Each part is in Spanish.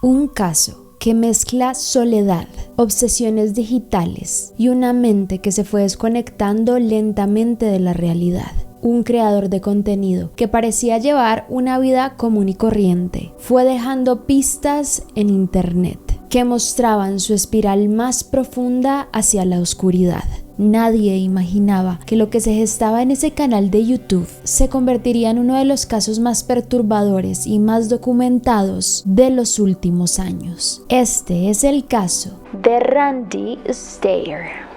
Un caso que mezcla soledad, obsesiones digitales y una mente que se fue desconectando lentamente de la realidad. Un creador de contenido que parecía llevar una vida común y corriente fue dejando pistas en internet que mostraban su espiral más profunda hacia la oscuridad. Nadie imaginaba que lo que se gestaba en ese canal de YouTube se convertiría en uno de los casos más perturbadores y más documentados de los últimos años. Este es el caso de Randy Stair.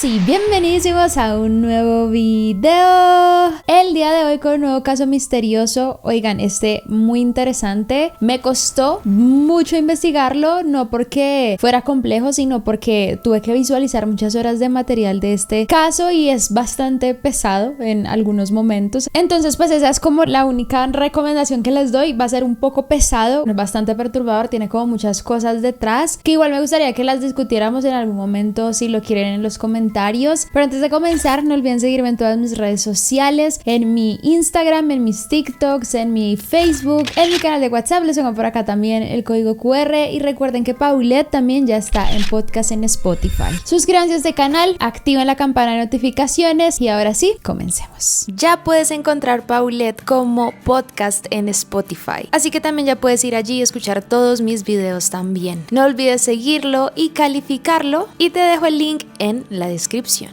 Y bienvenidos a un nuevo video. El día de hoy con un nuevo caso misterioso. Oigan, muy interesante. Me costó mucho investigarlo, no porque fuera complejo, sino porque tuve que visualizar muchas horas de material de este caso y es bastante pesado en algunos momentos. Entonces pues esa es como la única recomendación que les doy. Va a ser un poco pesado, bastante perturbador, tiene como muchas cosas detrás que igual me gustaría que las discutiéramos en algún momento si lo quieren en los comentarios. Pero antes de comenzar, no olviden seguirme en todas mis redes sociales, en mi Instagram, en mis TikToks, en mi Facebook, en mi canal de WhatsApp. Les pongo por acá también el código QR y recuerden que Paulette también ya está en podcast en Spotify. Suscríbanse a este canal, activen la campana de notificaciones y ahora sí, comencemos. Ya puedes encontrar Paulette como podcast en Spotify, así que también ya puedes ir allí y escuchar todos mis videos también. No olvides seguirlo y calificarlo y te dejo el link en la descripción.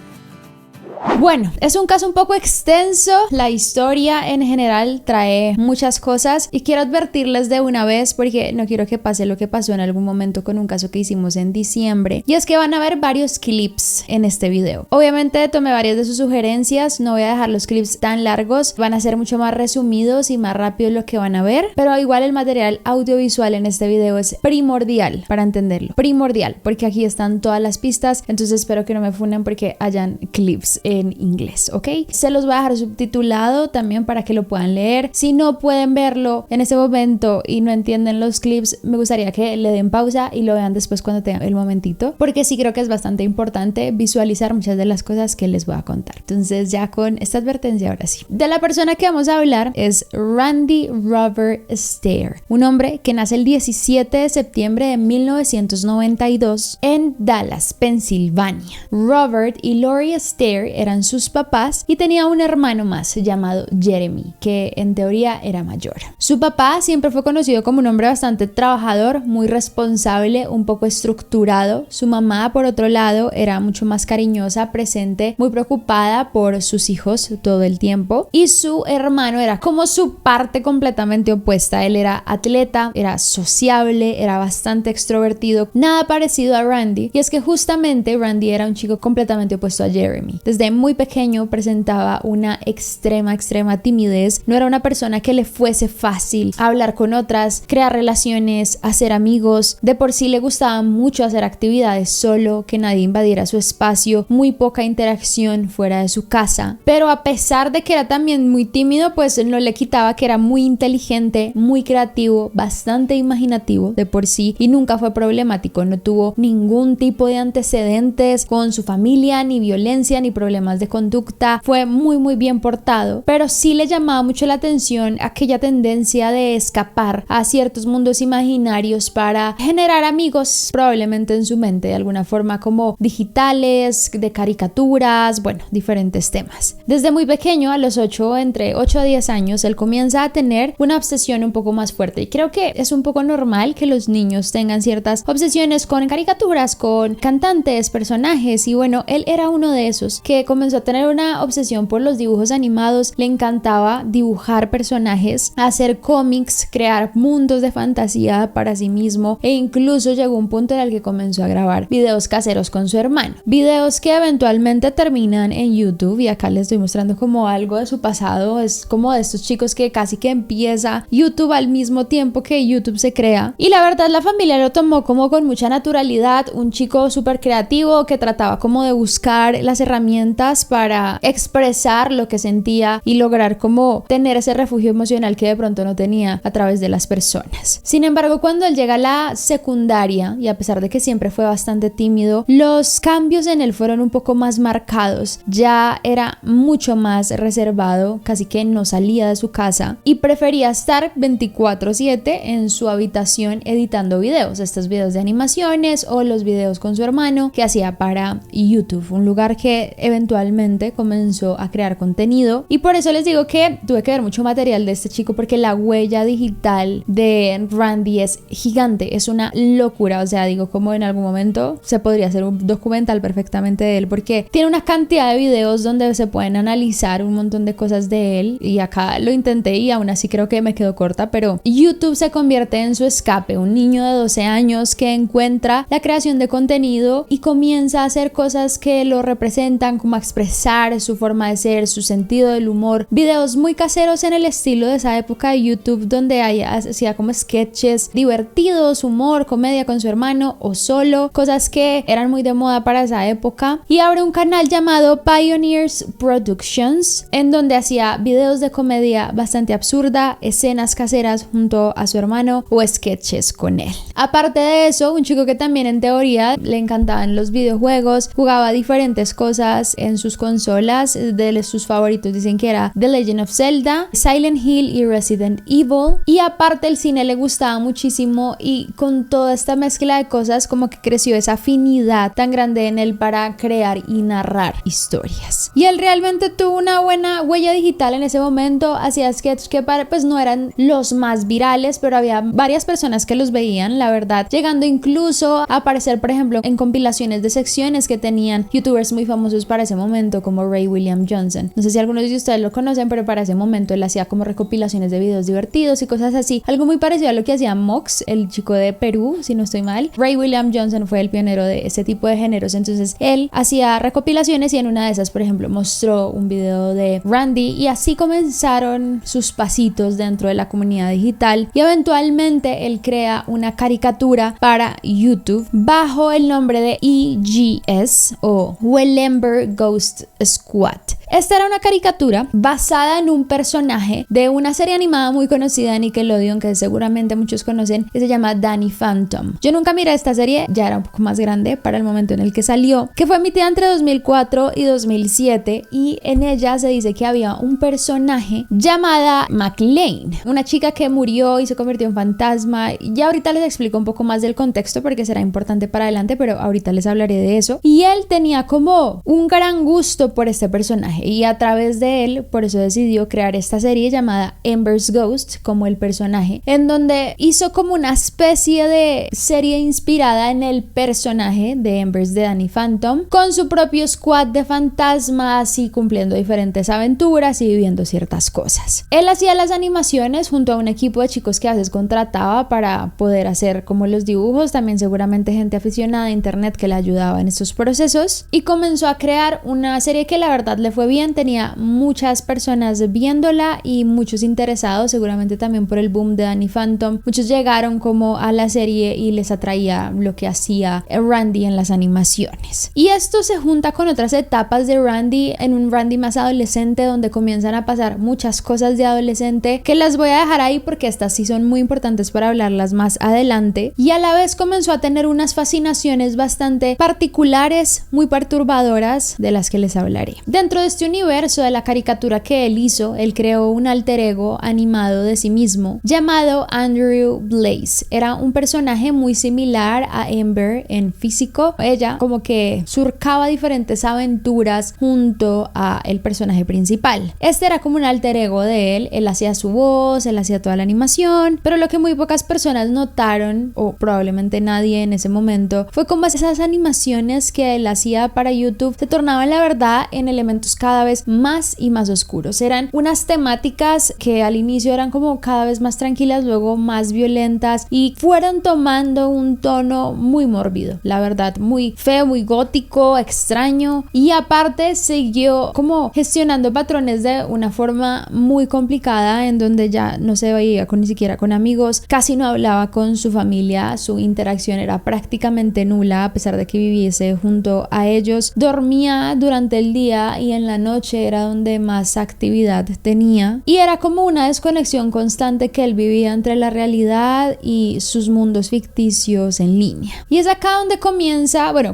Bueno, es un caso un poco extenso, la historia en general trae muchas cosas y quiero advertirles de una vez porque no quiero que pase lo que pasó en algún momento con un caso que hicimos en diciembre, y es que van a ver varios clips en este video. Obviamente tomé varias de sus sugerencias, no voy a dejar los clips tan largos, van a ser mucho más resumidos y más rápido lo que van a ver, pero igual el material audiovisual en este video es primordial para entenderlo, primordial, porque aquí están todas las pistas, entonces espero que no me funen porque hayan clips en inglés, ¿ok? Se los voy a dejar subtitulado también para que lo puedan leer. Si no pueden verlo en ese momento y no entienden los clips, me gustaría que le den pausa y lo vean después cuando tengan el momentito, porque sí creo que es bastante importante visualizar muchas de las cosas que les voy a contar. Entonces ya con esta advertencia, ahora sí. De la persona que vamos a hablar es Randy Robert Stair, un hombre que nace el 17 de septiembre de 1992 en Dallas, Pensilvania. Robert y Lori Stair eran sus papás y tenía un hermano más llamado Jeremy, que en teoría era mayor. Su papá siempre fue conocido como un hombre bastante trabajador, muy responsable, un poco estructurado. Su mamá, por otro lado, era mucho más cariñosa, presente, muy preocupada por sus hijos todo el tiempo. Y su hermano era como su parte completamente opuesta. Él era atleta, era sociable, era bastante extrovertido, nada parecido a Randy. Y es que justamente Randy era un chico completamente opuesto a Jeremy. Desde muy pequeño presentaba una extrema timidez, no era una persona que le fuese fácil hablar con otras, crear relaciones, hacer amigos. De por sí le gustaba mucho hacer actividades solo, que nadie invadiera su espacio, muy poca interacción fuera de su casa. Pero a pesar de que era también muy tímido, pues no le quitaba que era muy inteligente, muy creativo, bastante imaginativo de por sí y nunca fue problemático, no tuvo ningún tipo de antecedentes con su familia, ni violencia, ni problemas de conducta, fue muy bien portado, pero sí le llamaba mucho la atención aquella tendencia de escapar a ciertos mundos imaginarios para generar amigos, probablemente en su mente de alguna forma, como digitales, de caricaturas, bueno, diferentes temas. Desde muy pequeño, a los entre 8 a 10 años, él comienza a tener una obsesión un poco más fuerte y creo que es un poco normal que los niños tengan ciertas obsesiones con caricaturas, con cantantes, personajes, y bueno, él era uno de esos que comenzó a tener una obsesión por los dibujos animados, le encantaba dibujar personajes, hacer cómics, crear mundos de fantasía para sí mismo e incluso llegó un punto en el que comenzó a grabar videos caseros con su hermano. Videos que eventualmente terminan en YouTube y acá les estoy mostrando como algo de su pasado. Es como de estos chicos que casi que empieza YouTube al mismo tiempo que YouTube se crea. Y la verdad la familia lo tomó como con mucha naturalidad, un chico súper creativo que trataba como de buscar las herramientas para expresar lo que sentía y lograr como tener ese refugio emocional que de pronto no tenía a través de las personas. Sin embargo, cuando él llega a la secundaria, y a pesar de que siempre fue bastante tímido, los cambios en él fueron un poco más marcados. Ya era mucho más reservado, casi que no salía de su casa y prefería estar 24/7 en su habitación editando videos, estos videos de animaciones o los videos con su hermano que hacía para YouTube, un lugar que eventualmente comenzó a crear contenido. Y por eso les digo que tuve que ver mucho material de este chico, porque la huella digital de Randy es gigante, es una locura. O sea, digo, como en algún momento se podría hacer un documental perfectamente de él, porque tiene una cantidad de videos donde se pueden analizar un montón de cosas de él. Y acá lo intenté y aún así creo que me quedo corta, pero YouTube se convierte en su escape. Un niño de 12 años que encuentra la creación de contenido y comienza a hacer cosas que lo representan, como a expresar su forma de ser, su sentido del humor. Videos muy caseros en el estilo de esa época de YouTube, donde hacía como sketches divertidos, humor, comedia con su hermano o solo, cosas que eran muy de moda para esa época. Y abre un canal llamado Pioneers Productions, en donde hacía videos de comedia bastante absurda, escenas caseras junto a su hermano o sketches con él. Aparte de eso, un chico que también en teoría le encantaban los videojuegos, jugaba diferentes cosas en sus consolas. De sus favoritos dicen que era The Legend of Zelda, Silent Hill y Resident Evil. Y aparte el cine le gustaba muchísimo, y con toda esta mezcla de cosas como que creció esa afinidad tan grande en él para crear y narrar historias. Y él realmente tuvo una buena huella digital en ese momento. Hacía sketches que pues no eran los más virales, pero había varias personas que los veían, la verdad, llegando incluso a aparecer, por ejemplo, en compilaciones de secciones que tenían youtubers muy famosos para ese momento, como Ray William Johnson. No sé si algunos de ustedes lo conocen, pero para ese momento él hacía como recopilaciones de videos divertidos y cosas así, algo muy parecido a lo que hacía Mox, el chico de Perú, si no estoy mal. Ray William Johnson fue el pionero de ese tipo de géneros, entonces él hacía recopilaciones y en una de esas, por ejemplo, mostró un video de Randy, y así comenzaron sus pasitos dentro de la comunidad digital. Y eventualmente él crea una caricatura para YouTube bajo el nombre de EGS o Wellenberg Ghost Squad. Esta era una caricatura basada en un personaje de una serie animada muy conocida de Nickelodeon, que seguramente muchos conocen, que se llama Danny Phantom. Yo nunca miré esta serie, ya era un poco más grande para el momento en el que salió, que fue emitida entre 2004 y 2007, y en ella se dice que había un personaje llamada McLean, una chica que murió y se convirtió en fantasma. Ya ahorita les explico un poco más del contexto porque será importante para adelante, pero ahorita les hablaré de eso. Y él tenía como un gran gusto por este personaje, y a través de él, por eso decidió crear esta serie llamada Ember's Ghost, como el personaje, en donde hizo como una especie de serie inspirada en el personaje de Embers de Danny Phantom, con su propio squad de fantasmas y cumpliendo diferentes aventuras y viviendo ciertas cosas. Él hacía las animaciones junto a un equipo de chicos que a veces contrataba para poder hacer como los dibujos, también seguramente gente aficionada a internet que le ayudaba en estos procesos, y comenzó a crear una serie que la verdad le fue bien, tenía muchas personas viéndola y muchos interesados, seguramente también por el boom de Danny Phantom. Muchos llegaron como a la serie y les atraía lo que hacía Randy en las animaciones. Y esto se junta con otras etapas de Randy, en un Randy más adolescente, donde comienzan a pasar muchas cosas de adolescente que las voy a dejar ahí porque estas sí son muy importantes para hablarlas más adelante. Y a la vez comenzó a tener unas fascinaciones bastante particulares, muy perturbadoras, de las que les hablaré. Dentro de este universo de la caricatura que él hizo, él creó un alter ego animado de sí mismo llamado Andrew Blaze. Era un personaje muy similar a Amber en físico. Ella como que surcaba diferentes aventuras junto a el personaje principal. Este era como un alter ego de él hacía su voz, él hacía toda la animación, pero lo que muy pocas personas notaron, o probablemente nadie en ese momento, fue como esas animaciones que él hacía para YouTube se tornaban, la verdad, en elementos cada vez más y más oscuros. Eran unas temáticas que al inicio eran como cada vez más tranquilas, luego más violentas, y fueron tomando un tono muy mórbido, la verdad, muy feo, muy gótico, extraño, y aparte siguió como gestionando patrones de una forma muy complicada, en donde ya no se veía ni siquiera con amigos, casi no hablaba con su familia, su interacción era prácticamente nula a pesar de que viviese junto a ellos, dormía durante el día y en la noche era donde más actividad tenía, y era como una desconexión constante que él vivía entre la realidad y sus mundos ficticios en línea. Y es acá donde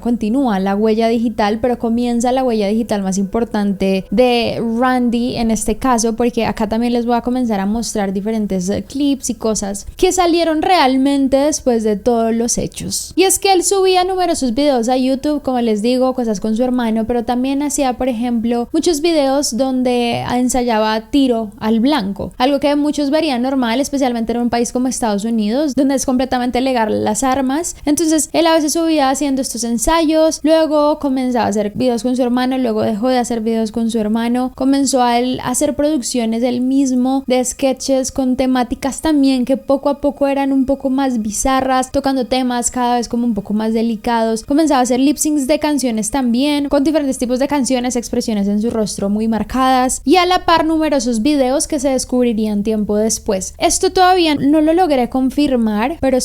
continúa la huella digital, pero comienza la huella digital más importante de Randy en este caso, porque acá también les voy a comenzar a mostrar diferentes clips y cosas que salieron realmente después de todos los hechos. Y es que él subía numerosos videos a YouTube, como les digo, cosas con su hermano, pero también hacía, por ejemplo, muchos videos donde ensayaba tiro al blanco, algo que muchos verían normal, especialmente en un país como Estados Unidos, donde es completamente legal las armas. Entonces él a veces subía haciendo estos ensayos, luego comenzaba a hacer videos con su hermano, luego dejó de hacer videos con su hermano, comenzó a él a hacer producciones él mismo de sketches con temáticas también que poco a poco eran un poco más bizarras, tocando temas cada vez como un poco más delicados. Comenzaba a hacer lip syncs de canciones también, con diferentes tipos de canciones, expresiones en su rostro muy marcadas, y a la par numerosos videos que se descubrirían tiempo después. Esto todavía no lo logré confirmar, pero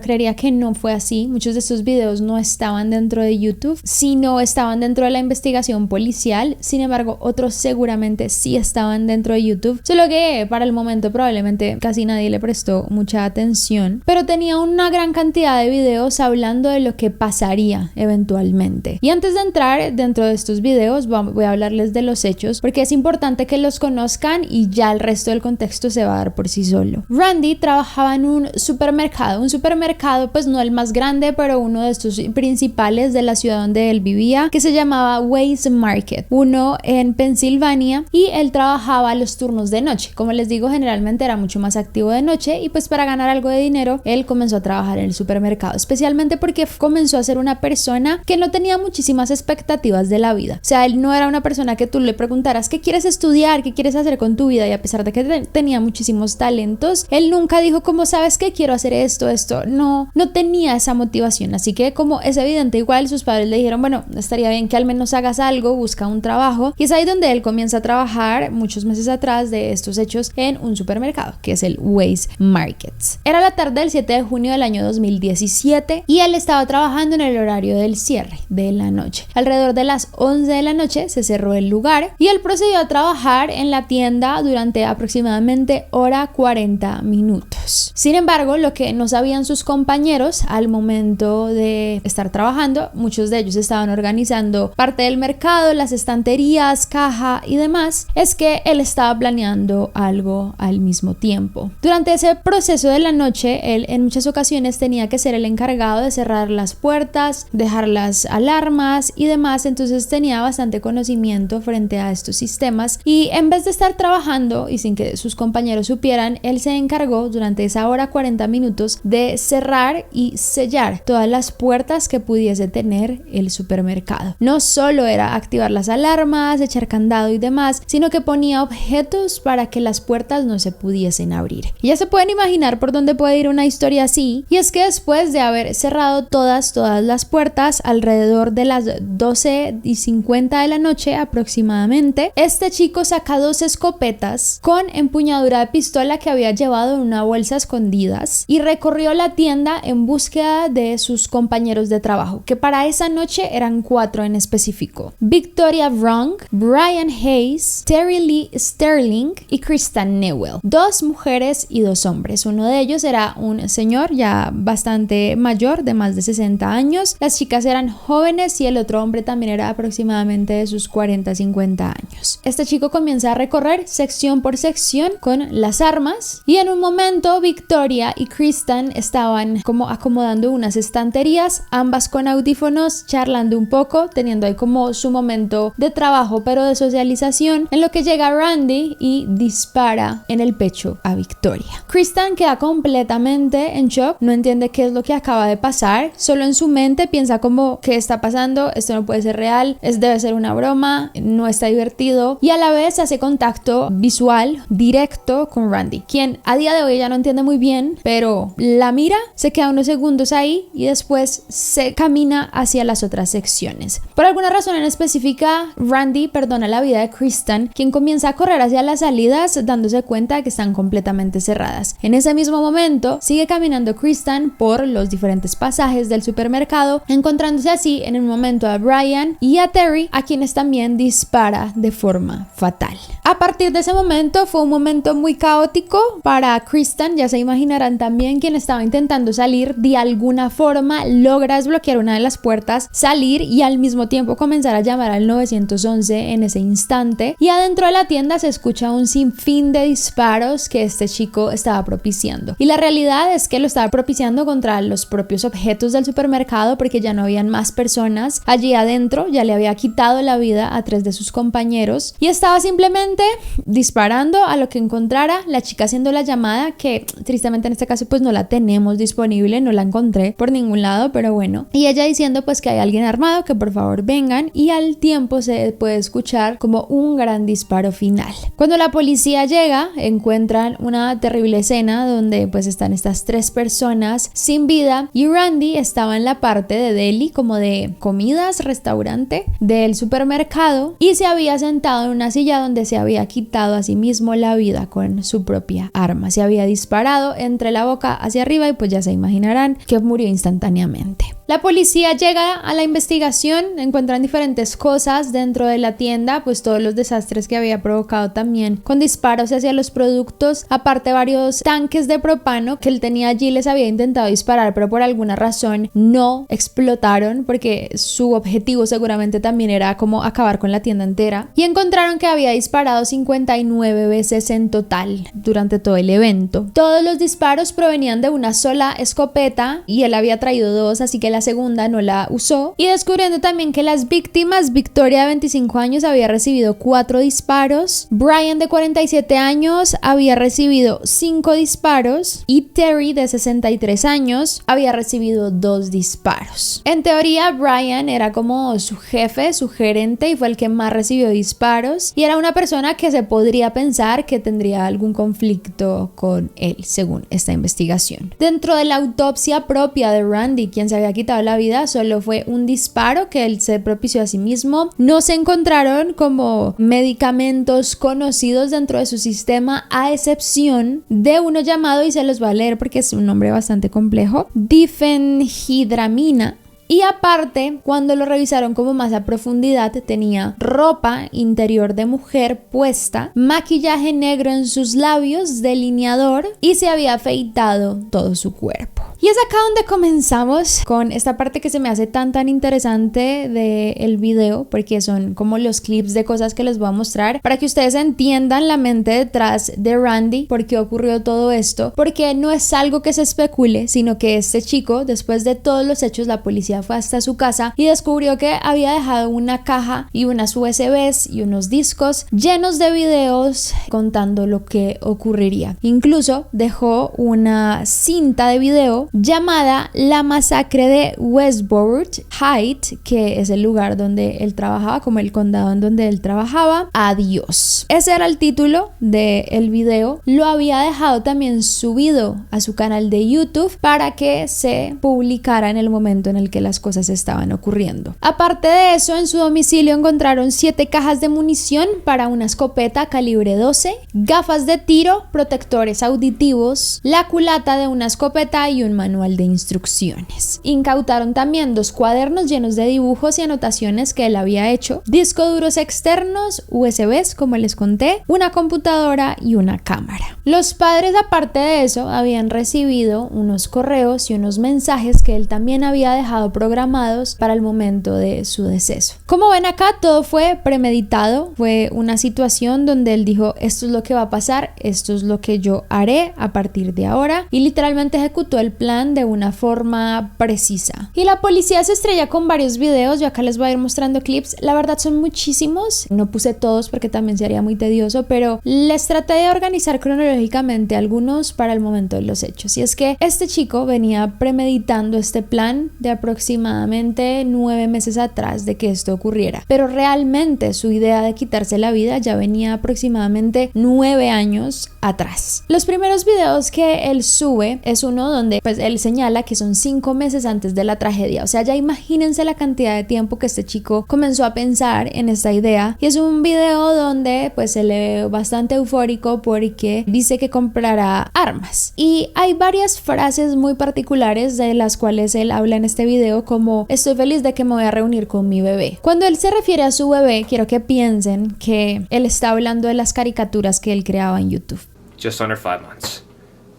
creería que no fue así. Muchos de estos videos no estaban dentro de YouTube, sino estaban dentro de la investigación policial. Sin embargo, otros seguramente sí estaban dentro de YouTube, solo que para el momento probablemente casi nadie le prestó mucha atención, pero tenía una gran cantidad de videos hablando de lo que pasaría eventualmente. Y antes de entrar dentro de estos videos, voy a hablarles de los hechos, porque es importante que los conozcan y ya el resto del contexto se va a dar por sí solo. Randy trabajaba en un supermercado pues no el más grande, pero uno de estos principales de la ciudad donde él vivía, que se llamaba Weis Market, uno en Pensilvania, y él trabajaba los turnos de noche. Como les digo, generalmente era mucho más activo de noche, y pues para ganar algo de dinero él comenzó a trabajar en el supermercado, especialmente porque comenzó a ser una persona que no tenía muchísimas expectativas de la vida. O sea, él no era una persona que tú le preguntaras ¿qué quieres estudiar? ¿Qué quieres hacer con tu vida? Y a pesar de que tenía muchísimos talentos, él nunca dijo como sabes que quiero hacer esto, no tenía esa motivación. Así que como es evidente, igual sus padres le dijeron bueno, estaría bien que al menos hagas algo, busca un trabajo, y es ahí donde él comienza a trabajar muchos meses atrás de estos hechos en un supermercado que es el Weis Markets. Era la tarde del 7 de junio del año 2017 y él estaba trabajando en el horario del cierre de la noche. Alrededor de las 11 de la noche se cerró el lugar y él procedió a trabajar en la tienda durante aproximadamente hora 40 minutos. Sin embargo, lo que no sabían sus compañeros al momento de estar trabajando, muchos de ellos estaban organizando parte del mercado, las estanterías, caja y demás, es que él estaba planeando algo al mismo tiempo. Durante ese proceso de la noche, él en muchas ocasiones tenía que ser el encargado de cerrar las puertas, dejar las alarmas y demás, entonces tenía bastante conocimiento frente a estos sistemas, y en vez de estar trabajando y sin que sus compañeros supieran, él se encargó durante esa hora 40 minutos de cerrar y sellar todas las puertas que pudiese tener el supermercado. No solo era activar las alarmas, echar candado y demás, sino que ponía objetos para que las puertas no se pudiesen abrir. Y ya se pueden imaginar por dónde puede ir una historia así, y es que después de haber cerrado todas las puertas alrededor de las 12:50 de la noche aproximadamente, este chico saca 2 escopetas con empuñadura de pistola que había llevado en una bolsa escondidas y recorrió la tienda en búsqueda de sus compañeros de trabajo, que para esa noche eran 4 en específico: Victoria Wrong, Brian Hayes, Terry Lee Sterling y Kristen Newell. 2 mujeres y 2 hombres. Uno de ellos era un señor ya bastante mayor, de más de 60 años. Las chicas eran jóvenes y el otro hombre también era aproximadamente de sus sus 40-50 años. Este chico comienza a recorrer sección por sección con las armas y en un momento Victoria y Kristen estaban como acomodando unas estanterías, ambas con audífonos, charlando un poco, teniendo ahí como su momento de trabajo pero de socialización, en lo que llega Randy y dispara en el pecho a Victoria. Kristen queda completamente en shock, no entiende qué es lo que acaba de pasar, solo en su mente piensa como ¿qué está pasando? Esto no puede ser real, debe ser una broma, no está divertido, y a la vez hace contacto visual directo con Randy, quien a día de hoy ya no entiende muy bien, pero la mira, se queda unos segundos ahí y después se camina hacia las otras secciones. Por alguna razón en específica, Randy perdona la vida de Kristen, quien comienza a correr hacia las salidas dándose cuenta de que están completamente cerradas. En ese mismo momento sigue caminando Kristen por los diferentes pasajes del supermercado, encontrándose así en un momento a Brian y a Terry, a quienes también dispara de forma fatal. A partir de ese momento fue un momento muy caótico para Kristen, ya se imaginarán también, quien estaba intentando salir, de alguna forma logra desbloquear una de las puertas, salir y al mismo tiempo comenzar a llamar al 911 en ese instante, y adentro de la tienda se escucha un sinfín de disparos que este chico estaba propiciando, y la realidad es que lo estaba propiciando contra los propios objetos del supermercado porque ya no habían más personas allí adentro, ya le había quitado la vida a 3 de sus compañeros y estaba simplemente disparando a lo que encontrara. La chica haciendo la llamada, que tristemente en este caso pues no la tenemos disponible, no la encontré por ningún lado, pero bueno, y ella diciendo pues que hay alguien armado, que por favor vengan, y al tiempo se puede escuchar como un gran disparo final. Cuando la policía llega, encuentran una terrible escena donde pues están estas 3 personas sin vida y Randy estaba en la parte de deli, como de comidas, restaurante del supermercado, y se había sentado en una silla donde se había quitado a sí mismo la vida con su propia arma. Se había disparado entre la boca hacia arriba y pues ya se imaginarán que murió instantáneamente. La policía llega a la investigación, encuentran diferentes cosas dentro de la tienda, pues todos los desastres que había provocado también con disparos hacia los productos, aparte varios tanques de propano que él tenía allí, les había intentado disparar pero por alguna razón no explotaron porque su objetivo seguramente también era como acabar con la tienda entera, y encontraron que había disparado 59 veces en total durante todo el evento. Todos los disparos provenían de una sola escopeta y él había traído 2, así que la segunda no la usó, y descubriendo también que las víctimas, Victoria de 25 años había recibido 4 disparos, Brian de 47 años había recibido 5 disparos y Terry de 63 años había recibido 2 disparos. En teoría Brian era como su jefe, su gerente, y fue el que más recibió disparos y era una persona que se podría pensar que tendría algún conflicto con él según esta investigación. Dentro de la autopsia propia de Randy, quien se había quitado la vida, solo fue un disparo que él se propició a sí mismo. No se encontraron como medicamentos conocidos dentro de su sistema, a excepción de uno llamado, y se los voy a leer porque es un nombre bastante complejo, difenhidramina. Y aparte, cuando lo revisaron como más a profundidad, tenía ropa interior de mujer puesta, maquillaje negro en sus labios, delineador, y se había afeitado todo su cuerpo. Y es acá donde comenzamos con esta parte que se me hace tan interesante del video, porque son como los clips de cosas que les voy a mostrar para que ustedes entiendan la mente detrás de Randy, por qué ocurrió todo esto, porque no es algo que se especule, sino que este chico, después de todos los hechos, la policía fue hasta su casa y descubrió que había dejado una caja y unas USBs y unos discos llenos de videos contando lo que ocurriría. Incluso dejó una cinta de video llamada La masacre de Westboro Heights, que es el lugar donde él trabajaba, como el condado en donde él trabajaba. Adiós. Ese era el título del video. Lo había dejado también subido a su canal de YouTube para que se publicara en el momento en el que las cosas estaban ocurriendo. Aparte de eso, en su domicilio encontraron 7 cajas de munición para una escopeta calibre 12, gafas de tiro, protectores auditivos, la culata de una escopeta y un manual de instrucciones. Incautaron también 2 cuadernos llenos de dibujos y anotaciones que él había hecho, discos duros externos, USBs como les conté, una computadora y una cámara. Los padres, aparte de eso, habían recibido unos correos y unos mensajes que él también había dejado programados para el momento de su deceso. Como ven acá, todo fue premeditado, fue una situación donde él dijo: esto es lo que va a pasar, esto es lo que yo haré a partir de ahora, y literalmente ejecutó el plan de una forma precisa. Y la policía se estrella con varios videos, yo acá les voy a ir mostrando clips, la verdad son muchísimos, no puse todos porque también sería muy tedioso, pero les traté de organizar cronológicamente algunos para el momento de los hechos. Y es que este chico venía premeditando este plan de aproximadamente 9 meses atrás de que esto ocurriera, pero realmente su idea de quitarse la vida ya venía aproximadamente 9 años atrás. Los primeros videos que él sube es uno donde pues él señala que son 5 meses antes de la tragedia, o sea, ya imagínense la cantidad de tiempo que este chico comenzó a pensar en esta idea, y es un video donde pues se le ve bastante eufórico porque dice que comprará armas, y hay varias frases muy particulares de las cuales él habla en este video, como: estoy feliz de que me voy a reunir con mi bebé. Cuando él se refiere a su bebé, quiero que piensen que él está hablando de las caricaturas que él creaba en YouTube. Just under 5 months.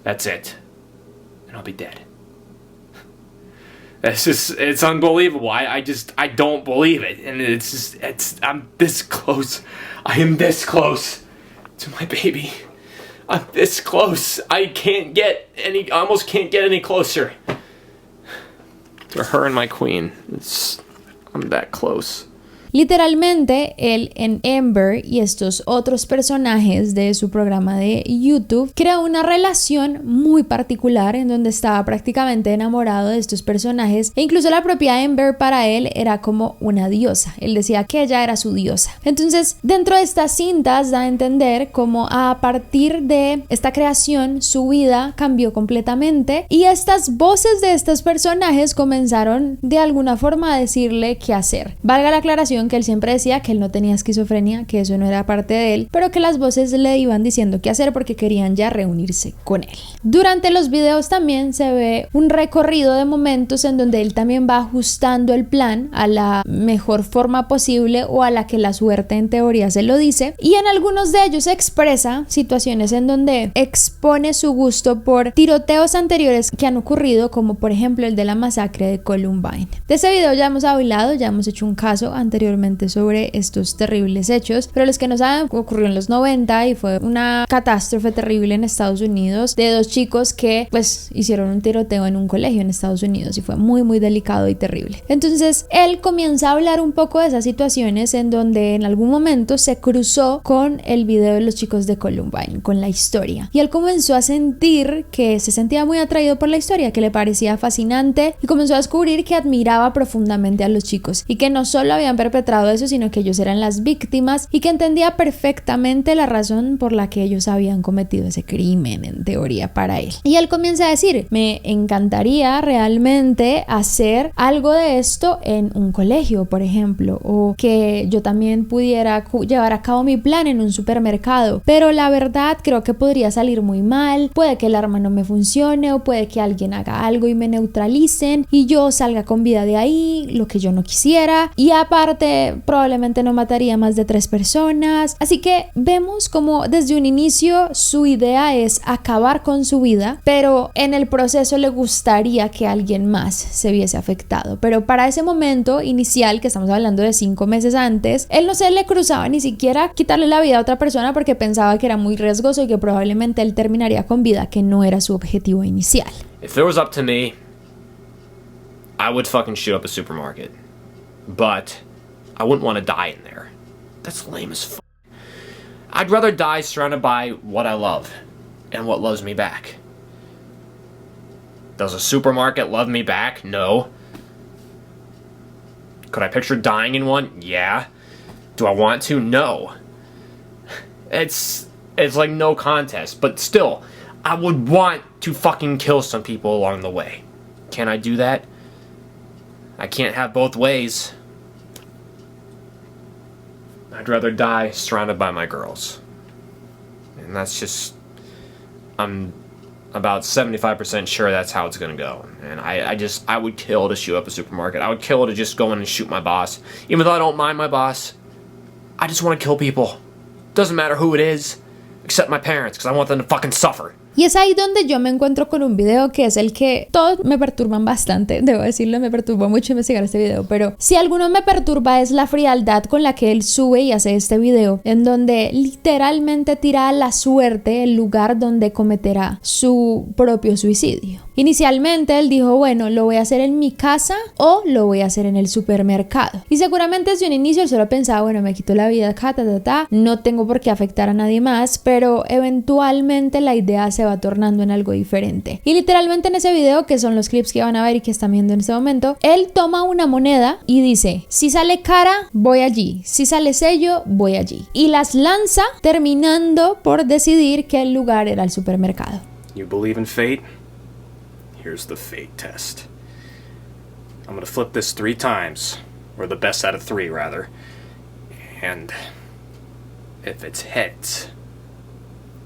That's it. And I'll be dead. It's unbelievable. I don't believe it. And I'm this close. I am this close to my baby. I'm this close. I almost can't get any closer to her and my queen. I'm that close. Literalmente, él en Ember y estos otros personajes de su programa de YouTube creó una relación muy particular en donde estaba prácticamente enamorado de estos personajes, e incluso la propia Ember para él era como una diosa. Él decía que ella era su diosa. Entonces, dentro de estas cintas da a entender cómo a partir de esta creación su vida cambió completamente, y estas voces de estos personajes comenzaron de alguna forma a decirle qué hacer. Valga la aclaración que él siempre decía que él no tenía esquizofrenia, que eso no era parte de él, pero que las voces le iban diciendo qué hacer porque querían ya reunirse con él. Durante los videos también se ve un recorrido de momentos en donde él también va ajustando el plan a la mejor forma posible, o a la que la suerte en teoría se lo dice, y en algunos de ellos expresa situaciones en donde expone su gusto por tiroteos anteriores que han ocurrido, como por ejemplo el de la masacre de Columbine. De ese video ya hemos hablado, ya hemos hecho un caso anteriormente sobre estos terribles hechos, pero los que no saben, ocurrió en los 90 y fue una catástrofe terrible en Estados Unidos de 2 chicos que pues hicieron un tiroteo en un colegio en Estados Unidos, y fue muy muy delicado y terrible. Entonces él comienza a hablar un poco de esas situaciones en donde en algún momento se cruzó con el video de los chicos de Columbine, con la historia, y él comenzó a sentir que se sentía muy atraído por la historia, que le parecía fascinante, y comenzó a descubrir que admiraba profundamente a los chicos y que no solo habían perpetrado eso, sino que ellos eran las víctimas, y que entendía perfectamente la razón por la que ellos habían cometido ese crimen en teoría para él. Y él comienza a decir: me encantaría realmente hacer algo de esto en un colegio, por ejemplo, o que yo también pudiera llevar a cabo mi plan en un supermercado, pero la verdad creo que podría salir muy mal, puede que el arma no me funcione, o puede que alguien haga algo y me neutralicen y yo salga con vida de ahí, lo que yo no quisiera, y aparte probablemente no mataría más de 3 personas. Así que vemos como desde un inicio su idea es acabar con su vida, pero en el proceso le gustaría que alguien más se viese afectado. Pero para ese momento inicial, que estamos hablando de 5 meses antes, él no se le cruzaba ni siquiera quitarle la vida a otra persona porque pensaba que era muy riesgoso y que probablemente él terminaría con vida, que no era su objetivo inicial. If it was up to me, I would fucking shoot up a supermarket. But I wouldn't want to die in there. That's lame as fuck. I'd rather die surrounded by what I love and what loves me back. Does a supermarket love me back? No. Could I picture dying in one? Yeah. Do I want to? No. It's like no contest, but still, I would want to fucking kill some people along the way. Can I do that? I can't have both ways. I'd rather die surrounded by my girls. And that's just... I'm about 75% sure that's how it's gonna go. And I would kill to shoot up a supermarket. I would kill to just go in and shoot my boss. Even though I don't mind my boss, I just want to kill people. Doesn't matter who it is, except my parents, because I want them to fucking suffer. Y es ahí donde yo me encuentro con un video que es el que todos me perturban bastante, debo decirlo, me perturbó mucho investigar este video, pero si alguno me perturba es la frialdad con la que él sube y hace este video, en donde literalmente tira a la suerte el lugar donde cometerá su propio suicidio. Inicialmente él dijo, bueno, lo voy a hacer en mi casa o lo voy a hacer en el supermercado. Y seguramente desde un inicio él solo pensaba, bueno, me quito la vida acá, no tengo por qué afectar a nadie más, pero eventualmente la idea se va tornando en algo diferente. Y literalmente en ese video, que son los clips que van a ver y que están viendo en este momento, él toma una moneda y dice, si sale cara, voy allí, si sale sello, voy allí. Y las lanza terminando por decidir que el lugar era el supermercado. You believe in fate? Here's the fate test. I'm gonna flip this 3 times, or the best out of 3 rather, and if it's heads,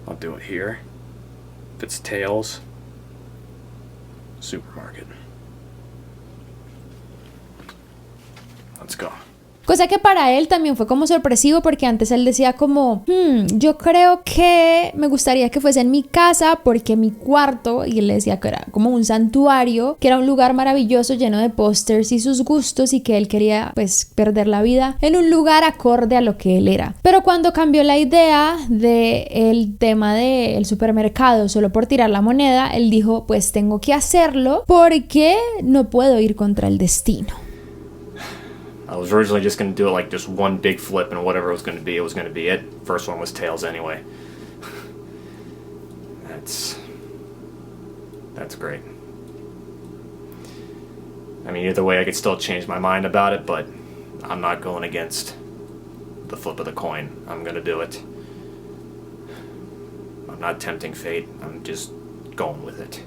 I'll do it here. If it's tails, supermarket. Let's go. Cosa que para él también fue como sorpresivo, porque antes él decía como, yo creo que me gustaría que fuese en mi casa, porque mi cuarto, y él le decía que era como un santuario, que era un lugar maravilloso lleno de pósters y sus gustos, y que él quería pues perder la vida en un lugar acorde a lo que él era. Pero cuando cambió la idea del tema del supermercado solo por tirar la moneda, él dijo, pues tengo que hacerlo porque no puedo ir contra el destino. I was originally just going to do it like just one big flip, and whatever it was going to be it. First one was tails anyway. That's great. I mean, either way I could still change my mind about it, but I'm not going against the flip of the coin. I'm going to do it. I'm not tempting fate. I'm just going with it.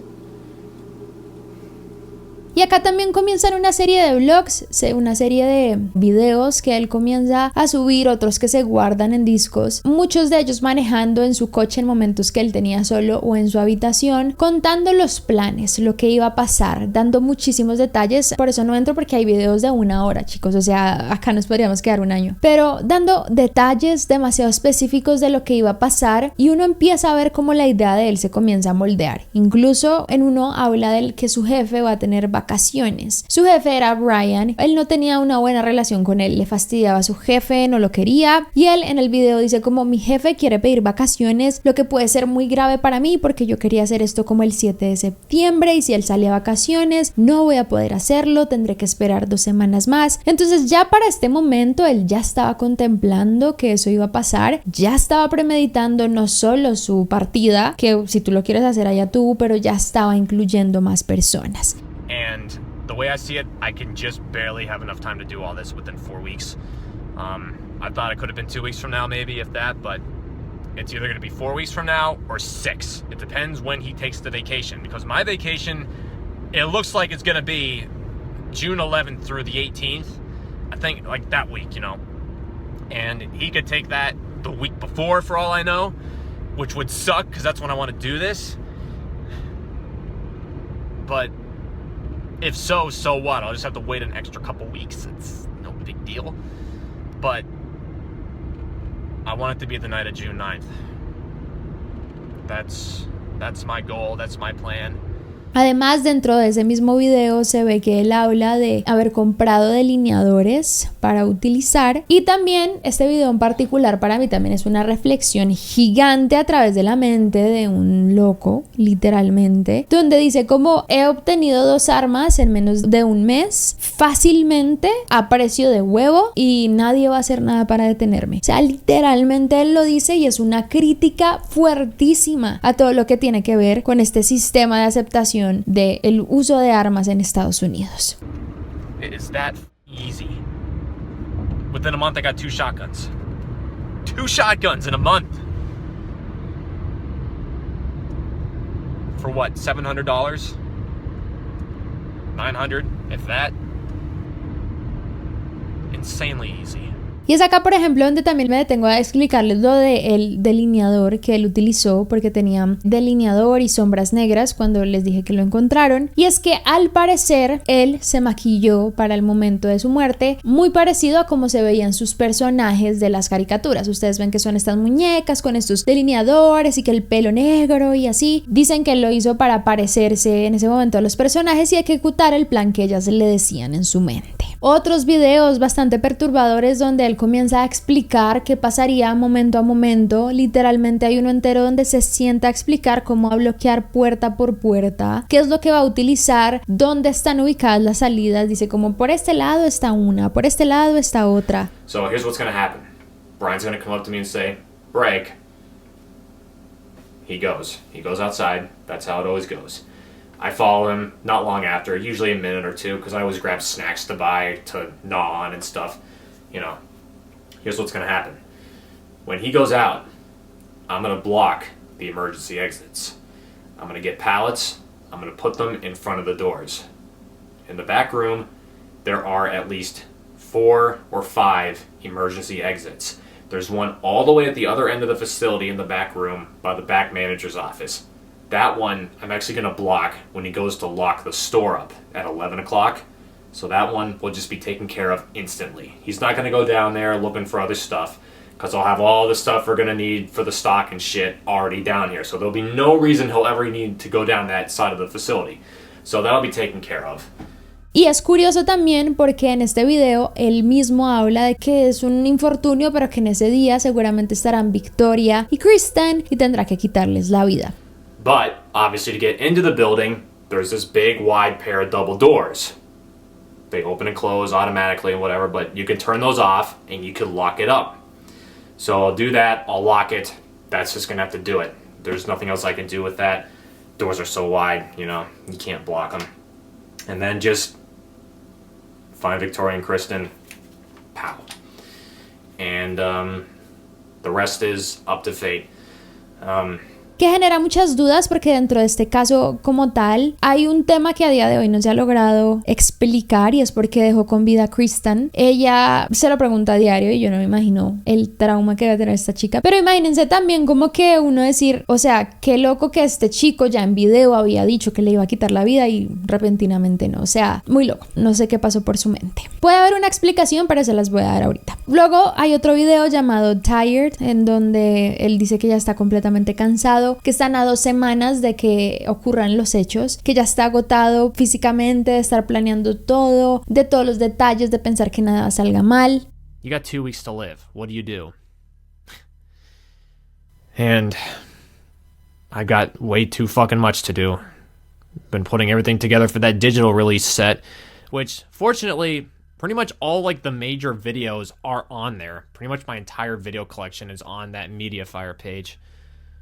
Y acá también comienzan una serie de vlogs, una serie de videos que él comienza a subir, otros que se guardan en discos, muchos de ellos manejando en su coche en momentos que él tenía solo o en su habitación, contando los planes, lo que iba a pasar, dando muchísimos detalles. Por eso no entro, porque hay videos de 1 hora, chicos, o sea, acá nos podríamos quedar un año, pero dando detalles demasiado específicos de lo que iba a pasar, y uno empieza a ver cómo la idea de él se comienza a moldear. Incluso en uno habla del que su jefe va a tener vacaciones. Su jefe era Brian, él no tenía una buena relación con él, le fastidiaba a su jefe, no lo quería, y él en el video dice como, mi jefe quiere pedir vacaciones, lo que puede ser muy grave para mí porque yo quería hacer esto como el 7 de septiembre, y si él sale a vacaciones no voy a poder hacerlo, tendré que esperar 2 semanas más. Entonces ya para este momento él ya estaba contemplando que eso iba a pasar, ya estaba premeditando no solo su partida, que si tú lo quieres hacer allá tú, pero ya estaba incluyendo más personas. And the way I see it, I can just barely have enough time to do all this within 4 weeks. I thought it could have been 2 weeks from now, maybe, if that, but it's either going to be 4 weeks from now or 6. It depends when he takes the vacation, because my vacation, it looks like it's going to be June 11th through the 18th. I think, like, that week, you know. And he could take that the week before, for all I know, which would suck, because that's when I want to do this. But if so what? I'll just have to wait an extra couple weeks. It's no big deal. But I want it to be the night of June 9th. That's my goal, that's my plan. Además, dentro de ese mismo video se ve que él habla de haber comprado delineadores para utilizar, y también este video en particular para mí también es una reflexión gigante a través de la mente de un loco, literalmente, donde dice como, he obtenido 2 armas en menos de un mes, fácilmente, a precio de huevo, y nadie va a hacer nada para detenerme. O sea, literalmente él lo dice, y es una crítica fuertísima a todo lo que tiene que ver con este sistema de aceptación del uso de armas en Estados Unidos. Is that easy? Within a month I got 2 shotguns. 2 shotguns in a month. For what, $700? $900, if that. Insanely easy. Y es acá, por ejemplo, donde también me detengo a explicarles lo del delineador que él utilizó, porque tenía delineador y sombras negras cuando les dije que lo encontraron. Y es que al parecer él se maquilló para el momento de su muerte muy parecido a como se veían sus personajes de las caricaturas. Ustedes ven que son estas muñecas con estos delineadores y que el pelo negro y así. Dicen que él lo hizo para parecerse en ese momento a los personajes y ejecutar el plan que ellas le decían en su mente. Otros videos bastante perturbadores donde él comienza a explicar qué pasaría momento a momento. Literalmente hay uno entero donde se sienta a explicar cómo va a bloquear puerta por puerta, qué es lo que va a utilizar, dónde están ubicadas las salidas. Dice como por este lado está una, por este lado está otra. So here's what's gonna happen. Brian's gonna come up to me and say, break. He goes outside. That's how it always goes. I follow him not long after, usually a minute or two, because I always grab snacks to buy to gnaw on and stuff. You know, here's what's going to happen. When he goes out, I'm going to block the emergency exits. I'm going to get pallets. I'm going to put them in front of the doors. In the back room, there are at least 4 or 5 emergency exits. There's one all the way at the other end of the facility in the back room by the back manager's office. That one I'm actually going to block when he goes to lock the store up at 11 o'clock. So that one will just be taken care of instantly. He's not going to go down there looking for other stuff because I'll have all the stuff we're going to need for the stock and shit already down here. So there'll be no reason he'll ever need to go down that side of the facility. So that'll be taken care of. Y es curioso también porque en este video él mismo habla de que es un infortunio, pero que en ese día seguramente estarán Victoria y Kristen y tendrá que quitarles la vida. But, obviously, to get into the building, there's this big, wide pair of double doors. They open and close automatically and whatever, but you can turn those off and you can lock it up. So I'll do that, I'll lock it. That's just gonna have to do it. There's nothing else I can do with that. Doors are so wide, you know, you can't block them. And then just find Victoria and Kristen, pow. And the rest is up to fate. Que genera muchas dudas porque dentro de este caso como tal hay un tema que a día de hoy no se ha logrado explicar y es porque dejó con vida a Kristen. Ella se lo pregunta a diario y yo no me imagino el trauma que debe tener esta chica, pero imagínense también como que uno decir, o sea, qué loco que este chico ya en video había dicho que le iba a quitar la vida y repentinamente no, o sea, muy loco, no sé qué pasó por su mente. Puede haber una explicación, pero se las voy a dar ahorita. Luego hay otro video llamado Tired en donde él dice que ya está completamente cansado, que están a 2 semanas de que ocurran los hechos, que ya está agotado físicamente de estar planeando todo, de todos los detalles, de pensar que nada salga mal. You got 2 weeks to live. What do? And I got way too fucking much to do. Been putting everything together for that digital release set, which fortunately pretty much all like the major videos are on there. Pretty much my entire video collection is on that Mediafire page.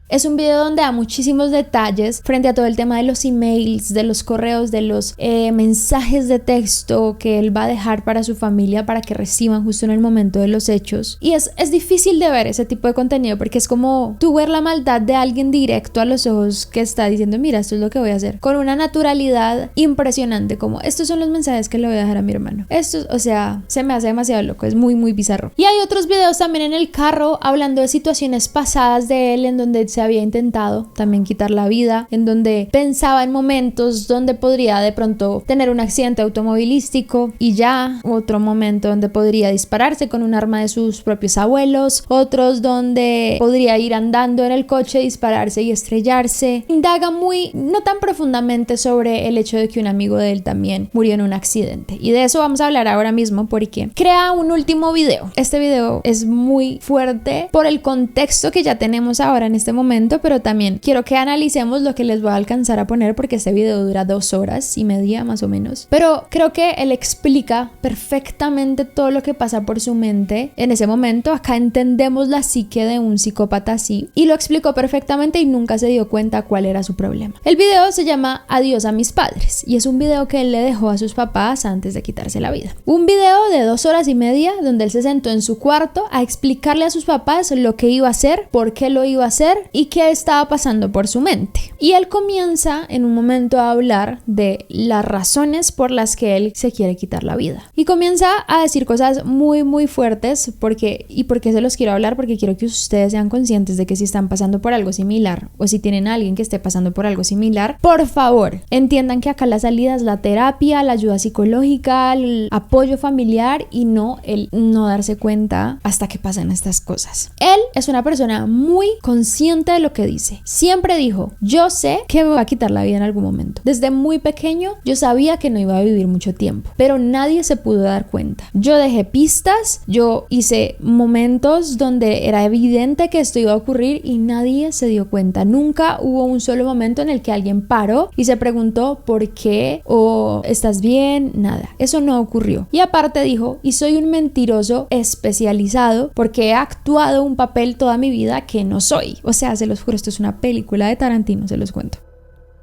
Es un video donde da muchísimos detalles frente a todo el tema de los emails, de los correos, de los mensajes de texto que él va a dejar para su familia para que reciban justo en el momento de los hechos. Y es difícil de ver ese tipo de contenido porque es como tú ver la maldad de alguien directo a los ojos que está diciendo, mira, esto es lo que voy a hacer, con una naturalidad impresionante, como estos son los mensajes que le voy a dejar a mi hermano. Esto, o sea, se me hace demasiado loco, es muy muy bizarro. Y hay otros videos también en el carro hablando de situaciones pasadas de él en donde se había intentado también quitar la vida, en donde pensaba en momentos donde podría de pronto tener un accidente automovilístico y ya, otro momento donde podría dispararse con un arma de sus propios abuelos, otros donde podría ir andando en el coche, dispararse y estrellarse. Indaga muy, no tan profundamente sobre el hecho de que un amigo de él también murió en un accidente y de eso vamos a hablar ahora mismo porque crea un último video. Este video es muy fuerte por el contexto que ya tenemos ahora en este momento, pero también quiero que analicemos lo que les voy a alcanzar a poner porque este video dura 2 horas y media más o menos, pero creo que él explica perfectamente todo lo que pasa por su mente en ese momento. Acá entendemos la psique de un psicópata así y lo explicó perfectamente y nunca se dio cuenta cuál era su problema. El video se llama Adiós a mis padres y es un video que él le dejó a sus papás antes de quitarse la vida. Un video de 2 horas y media donde él se sentó en su cuarto a explicarle a sus papás lo que iba a hacer, por qué lo iba a hacer y qué estaba pasando por su mente. Y él comienza en un momento a hablar de las razones por las que él se quiere quitar la vida. Y comienza a decir cosas muy muy fuertes ¿por qué se los quiero hablar? Porque quiero que ustedes sean conscientes de que si están pasando por algo similar o si tienen a alguien que esté pasando por algo similar, por favor, entiendan que acá la salida es la terapia, la ayuda psicológica, el apoyo familiar y no el no darse cuenta hasta que pasan estas cosas. Él es una persona muy consciente de lo que dice. Siempre dijo, yo sé que me va a quitar la vida en algún momento. Desde muy pequeño yo sabía que no iba a vivir mucho tiempo, pero nadie se pudo dar cuenta. Yo dejé pistas, yo hice momentos donde era evidente que esto iba a ocurrir y nadie se dio cuenta. Nunca hubo un solo momento en el que alguien paró y se preguntó por qué o ¿estás bien? Nada. Eso no ocurrió. Y aparte dijo, y soy un mentiroso especializado porque he actuado un papel toda mi vida que no soy. O sea, se los juro, esto es una película de Tarantino, se los cuento.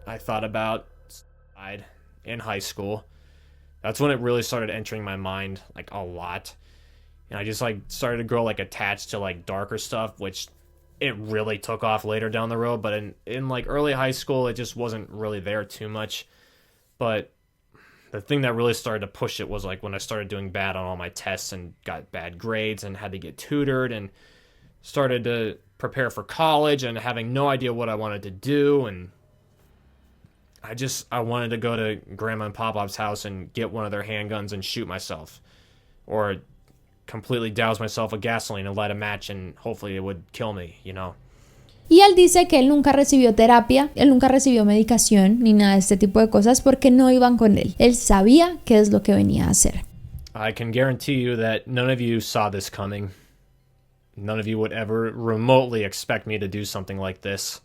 I thought about suicide in high school. That's when it really started entering my mind, like, a lot. And I just, like, started to grow, like, attached to, like, darker stuff, which it really took off later down the road. But in like, early high school, it just wasn't really there too much. But the thing that really started to push it was, like, when I started doing bad on all my tests and got bad grades and had to get tutored and started to prepare for college and having no idea what I wanted to do. And I wanted to go to Grandma and Pop-Pop's house and get one of their handguns and shoot myself. Or completely douse myself with gasoline and light a match and hopefully it would kill me, you know. Y él dice que él nunca recibió terapia, él nunca recibió medicación ni nada de este tipo de cosas porque no iban con él. Él sabía qué es lo que venía a hacer. I can guarantee you that none of you saw this coming. None of you would ever remotely expect me to do something like this.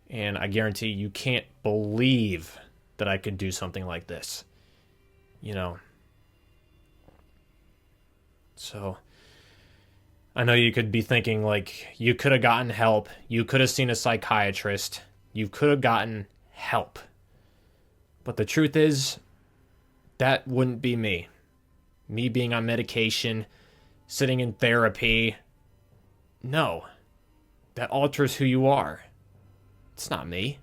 And I guarantee you can't believe that I could do something like this. You know. So, I know you could be thinking, like, you could have gotten help. You could have seen a psychiatrist. You could have gotten help. But the truth is, that wouldn't be me. Me being on medication, sitting in therapy. No. That alters who you are. It's not me.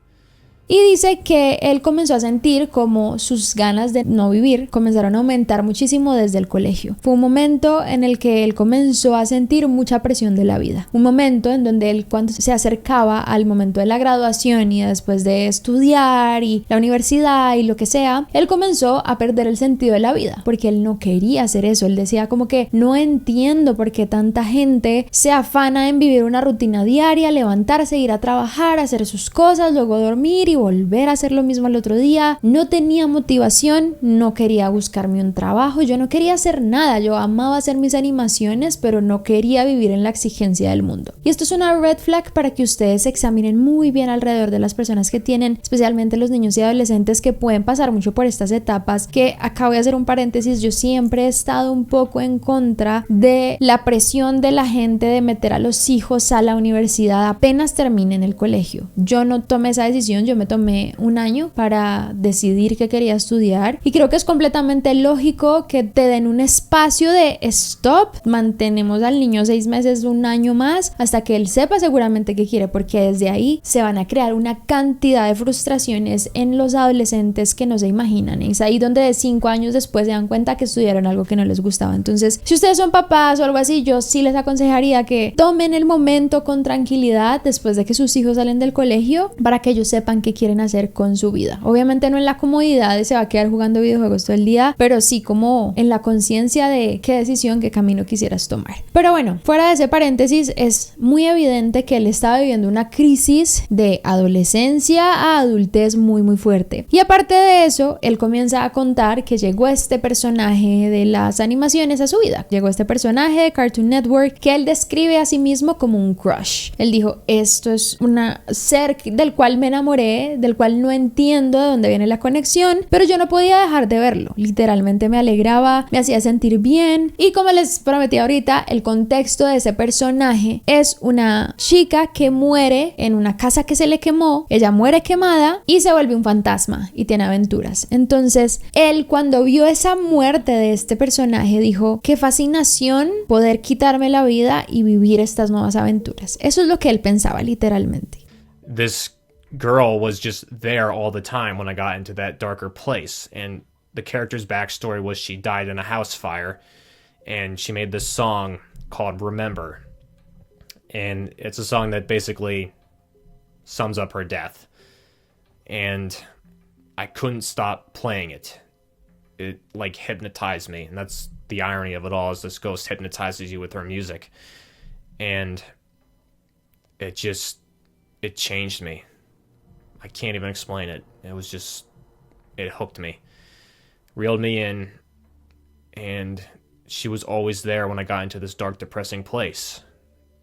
Y dice que él comenzó a sentir como sus ganas de no vivir comenzaron a aumentar muchísimo desde el colegio. Fue un momento en el que él comenzó a sentir mucha presión de la vida. Un momento en donde él, cuando se acercaba al momento de la graduación y después de estudiar y la universidad y lo que sea, él comenzó a perder el sentido de la vida porque él no quería hacer eso. Él decía como que no entiendo por qué tanta gente se afana en vivir una rutina diaria, levantarse, ir a trabajar, hacer sus cosas, luego dormir y volver a hacer lo mismo al otro día. No tenía motivación, no quería buscarme un trabajo, yo no quería hacer nada. Yo amaba hacer mis animaciones, pero no quería vivir en la exigencia del mundo. Y esto es una red flag para que ustedes examinen muy bien alrededor de las personas que tienen, especialmente los niños y adolescentes que pueden pasar mucho por estas etapas. Que acá voy a hacer un paréntesis, yo siempre he estado un poco en contra de la presión de la gente de meter a los hijos a la universidad apenas terminen el colegio. Yo no tomé esa decisión, yo me tomé un año para decidir qué quería estudiar y creo que es completamente lógico que te den un espacio de stop, mantenemos al niño 6 meses, un año más hasta que él sepa seguramente qué quiere, porque desde ahí se van a crear una cantidad de frustraciones en los adolescentes que no se imaginan. Es ahí donde de 5 años después se dan cuenta que estudiaron algo que no les gustaba. Entonces, si ustedes son papás o algo así, yo sí les aconsejaría que tomen el momento con tranquilidad después de que sus hijos salen del colegio para que ellos sepan qué quieren hacer con su vida. Obviamente no en la comodidad de se va a quedar jugando videojuegos todo el día, pero sí como en la conciencia de qué decisión, qué camino quisieras tomar. Pero bueno, fuera de ese paréntesis, es muy evidente que él estaba viviendo una crisis de adolescencia a adultez muy muy fuerte. Y aparte de eso, él comienza a contar que llegó este personaje de las animaciones a su vida. Llegó este personaje de Cartoon Network que él describe a sí mismo como un crush. Él dijo, esto es un ser del cual me enamoré personaje del cual no entiendo de dónde viene la conexión, pero yo no podía dejar de verlo. Literalmente me alegraba, me hacía sentir bien. Y como les prometí ahorita, el contexto de ese personaje es una chica que muere en una casa que se le quemó, ella muere quemada y se vuelve un fantasma y tiene aventuras. Entonces, él cuando vio esa muerte de este personaje dijo, qué fascinación poder quitarme la vida y vivir estas nuevas aventuras. Eso es lo que él pensaba literalmente. This girl was just there all the time when I got into that darker place, and the character's backstory was she died in a house fire, and she made this song called Remember, and it's a song that basically sums up her death, and I couldn't stop playing it. It like hypnotized me, and that's the irony of it all, is this ghost hypnotizes you with her music, and it changed me. I can't even explain it. It hooked me, reeled me in, and she was always there when I got into this dark, depressing place,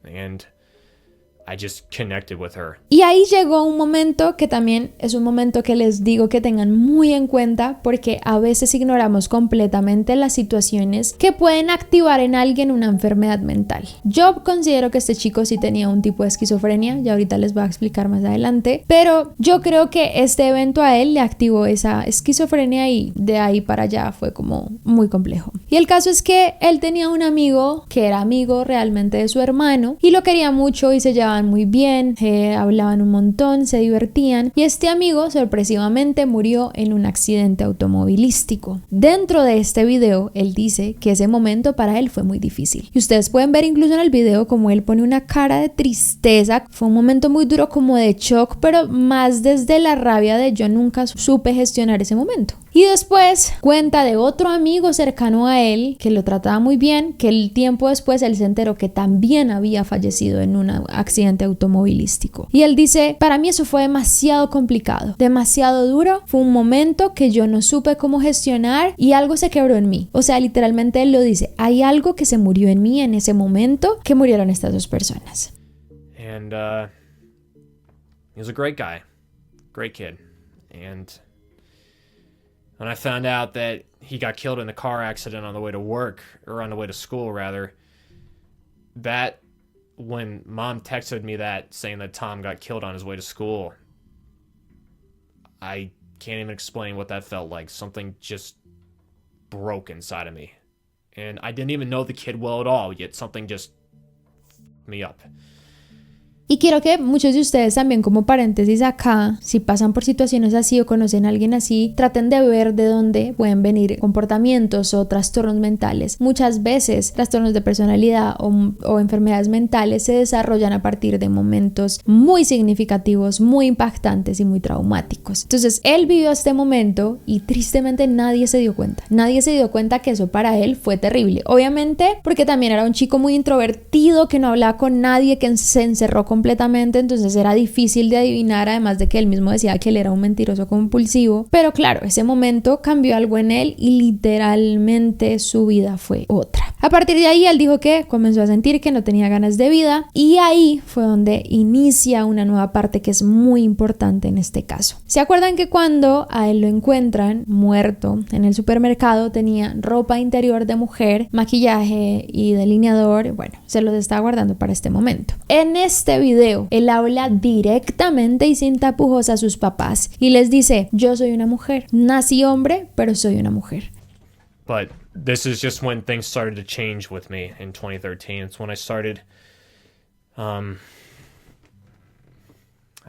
and I just connected with her. Y ahí llegó un momento que también es un momento que les digo que tengan muy en cuenta, porque a veces ignoramos completamente las situaciones que pueden activar en alguien una enfermedad mental. Yo considero que este chico sí tenía un tipo de esquizofrenia, y ahorita les voy a explicar más adelante, pero yo creo que este evento a él le activó esa esquizofrenia y de ahí para allá fue como muy complejo. Y el caso es que él tenía un amigo que era amigo realmente de su hermano y lo quería mucho y se llevaban muy bien, hablaban un montón, se divertían, y este amigo sorpresivamente murió en un accidente automovilístico. Dentro de este video él dice que ese momento para él fue muy difícil, y ustedes pueden ver incluso en el video como él pone una cara de tristeza. Fue un momento muy duro, como de shock, pero más desde la rabia de yo nunca supe gestionar ese momento. Y después cuenta de otro amigo cercano a él que lo trataba muy bien, que el tiempo después él se enteró que también había fallecido en un accidente automovilístico. Y él dice, para mí eso fue demasiado complicado, demasiado duro, fue un momento que yo no supe cómo gestionar y algo se quebró en mí. O sea, literalmente él lo dice, hay algo que se murió en mí en ese momento que murieron estas dos personas. And he was a great guy, great kid, and when I found out that he got killed in a car accident on the way to work, or on the way to school rather, that when mom texted me that saying that Tom got killed on his way to school, I can't even explain what that felt like. Something just broke inside of me. And I didn't even know the kid well at all, yet something just f***ed me up. Y quiero que muchos de ustedes también, como paréntesis acá, si pasan por situaciones así o conocen a alguien así, traten de ver de dónde pueden venir comportamientos o trastornos mentales. Muchas veces trastornos de personalidad o enfermedades mentales se desarrollan a partir de momentos muy significativos, muy impactantes y muy traumáticos. Entonces él vivió este momento y tristemente nadie se dio cuenta. Nadie se dio cuenta que eso para él fue terrible. Obviamente porque también era un chico muy introvertido, que no hablaba con nadie, que se encerró completamente, entonces era difícil de adivinar, además de que él mismo decía que él era un mentiroso compulsivo. Pero claro, ese momento cambió algo en él y literalmente su vida fue otra. A partir de ahí él dijo que comenzó a sentir que no tenía ganas de vida, y ahí fue donde inicia una nueva parte que es muy importante en este caso. ¿Se acuerdan que cuando a él lo encuentran muerto en el supermercado tenía ropa interior de mujer, maquillaje y delineador? Bueno, se los estaba guardando para este momento. En este video él habla directamente y sin tapujos a sus papás y les dice, yo soy una mujer, nací hombre pero soy una mujer. But this is just when things started to change with me in 2013. It's when I started, I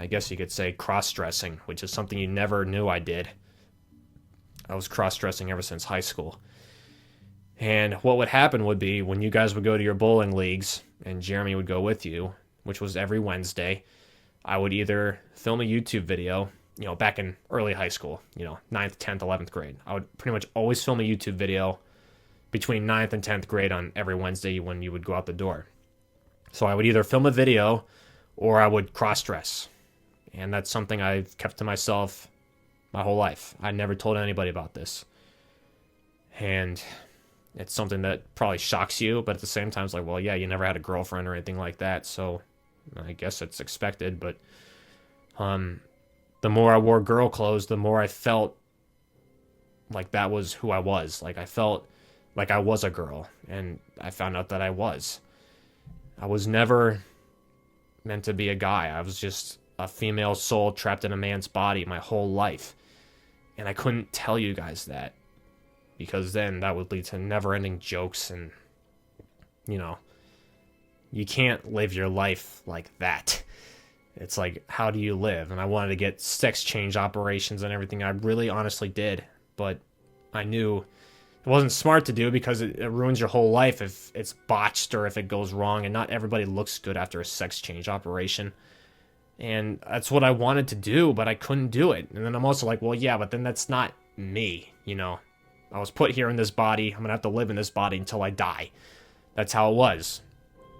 guess you could say, cross-dressing, which is something you never knew I did. I was cross-dressing ever since high school. And what would happen would be when you guys would go to your bowling leagues and Jeremy would go with you, which was every Wednesday, I would either film a YouTube video, back in early high school, 9th, 10th, 11th grade. I would pretty much always film a YouTube video between 9th and 10th grade on every Wednesday when you would go out the door. So I would either film a video or I would cross-dress. And that's something I've kept to myself my whole life. I never told anybody about this. And it's something that probably shocks you, but at the same time, it's like, well, yeah, you never had a girlfriend or anything like that, so I guess it's expected. But the more I wore girl clothes, the more I felt like that was who I was. Like I felt like I was a girl, and I found out that I was. I was never meant to be a guy. I was just a female soul trapped in a man's body my whole life. And I couldn't tell you guys that, because then that would lead to never-ending jokes, and, you know, you can't live your life like that. It's like, how do you live? And I wanted to get sex change operations and everything. I really honestly did, but I knew it wasn't smart to do, because it ruins your whole life if it's botched or if it goes wrong, and not everybody looks good after a sex change operation. And that's what I wanted to do, but I couldn't do it. And then I'm also like, well, yeah, but then that's not me, you know. I was put here in this body. I'm going to have to live in this body until I die. That's how it was.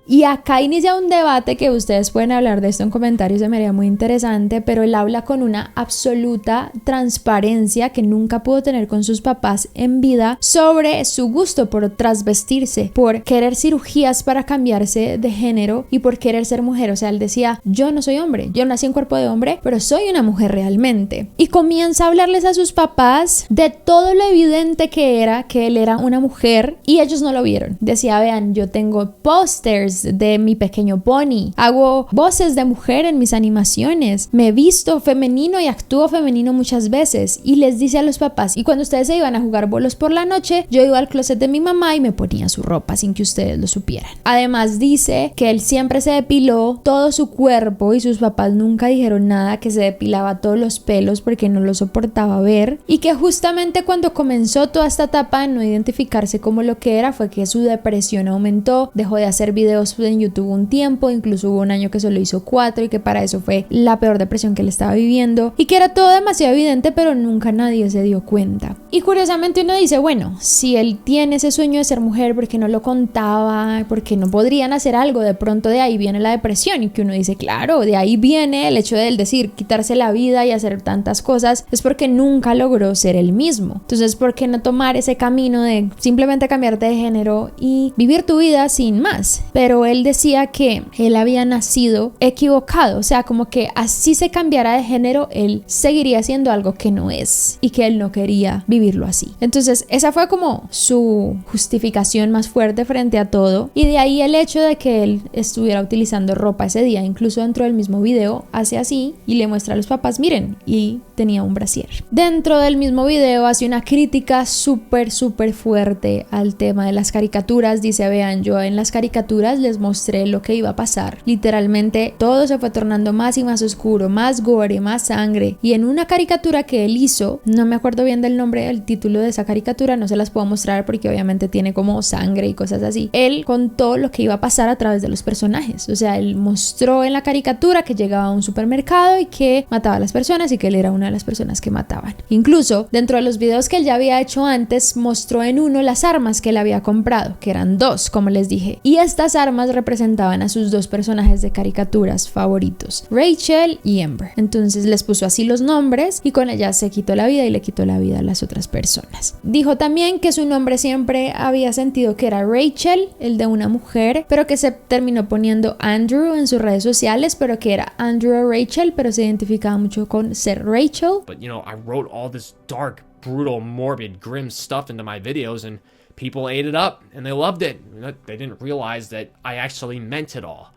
Y acá inicia un debate que ustedes pueden hablar de esto en comentarios, se me haría muy interesante, pero él habla con una absoluta transparencia que nunca pudo tener con sus papás en vida sobre su gusto por trasvestirse, por querer cirugías para cambiarse de género y por querer ser mujer. O sea, él decía, yo no soy hombre, yo nací en cuerpo de hombre, pero soy una mujer realmente. Y comienza a hablarles a sus papás de todo lo evidente que era que él era una mujer, y ellos no lo vieron. Decía, vean, yo tengo pósters de mi pequeño pony, hago voces de mujer en mis animaciones, me visto femenino y actúo femenino muchas veces. Y les dice a los papás, y cuando ustedes se iban a jugar bolos por la noche, yo iba al closet de mi mamá y me ponía su ropa sin que ustedes lo supieran. Además dice que él siempre se depiló todo su cuerpo y sus papás nunca dijeron nada, que se depilaba todos los pelos porque no lo soportaba ver, y que justamente cuando comenzó toda esta etapa de no identificarse como lo que era, fue que su depresión aumentó, dejó de hacer videos en YouTube un tiempo, incluso hubo un año que solo hizo 4, y que para eso fue la peor depresión que él estaba viviendo, y que era todo demasiado evidente, pero nunca nadie se dio cuenta. Y curiosamente uno dice, bueno, si él tiene ese sueño de ser mujer, ¿por qué no lo contaba? ¿Por qué no podrían hacer algo? De pronto de ahí viene la depresión, y que uno dice, claro, de ahí viene el hecho de él decir, quitarse la vida y hacer tantas cosas, es porque nunca logró ser él mismo. Entonces, ¿por qué no tomar ese camino de simplemente cambiarte de género y vivir tu vida sin más? Pero él decía que él había nacido equivocado, o sea, como que así se cambiara de género, él seguiría siendo algo que no es, y que él no quería vivirlo así. Entonces esa fue como su justificación más fuerte frente a todo, y de ahí el hecho de que él estuviera utilizando ropa ese día. Incluso dentro del mismo video hace así y le muestra a los papás, miren, y tenía un brasier. Dentro del mismo video hace una crítica súper fuerte al tema de las caricaturas. Dice, vean, yo en las caricaturas les mostré lo que iba a pasar. Literalmente todo se fue tornando más y más oscuro, más gore, más sangre. Y en una caricatura que él hizo, no me acuerdo bien del nombre, el título de esa caricatura, no se las puedo mostrar porque obviamente tiene como sangre y cosas así. Él contó lo que iba a pasar a través de los personajes. O sea, él mostró en la caricatura que llegaba a un supermercado y que mataba a las personas, y que él era una de las personas que mataban. Incluso dentro de los videos que él ya había hecho antes, mostró en uno las armas que él había comprado, que eran 2, como les dije, y estas armas representaban a sus 2 personajes de caricaturas favoritos, Rachel y Amber. Entonces les puso así los nombres, y con ella se quitó la vida y le quitó la vida a las otras personas. Dijo también que su nombre siempre había sentido que era Rachel, el de una mujer, pero que se terminó poniendo Andrew en sus redes sociales, pero que era Andrew o Rachel, pero se identificaba mucho con ser Rachel. But you know, I wrote all this dark, brutal, morbid, grim stuff into my videos, and people ate it up and they loved it. They didn't realize that I actually meant it all.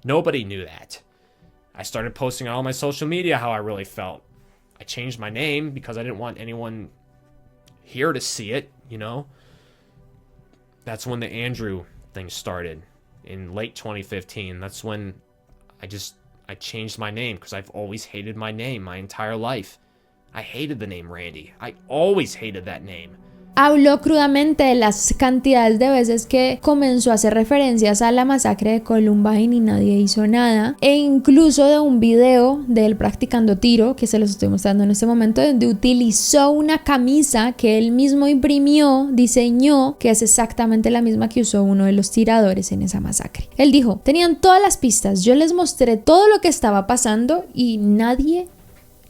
Nobody knew that. I started posting on all my social media how I really felt. I changed my name because I didn't want anyone here to see it, you know? That's when the Andrew thing started in late 2015. That's when I changed my name, because I've always hated my name my entire life. I hated the name Randy. I always hated that name. Habló crudamente de las cantidades de veces que comenzó a hacer referencias a la masacre de Columbine y nadie hizo nada, e incluso de un video de él practicando tiro, que se los estoy mostrando en este momento, donde utilizó una camisa que él mismo imprimió, diseñó, que es exactamente la misma que usó uno de los tiradores en esa masacre. Él dijo, tenían todas las pistas, yo les mostré todo lo que estaba pasando y nadie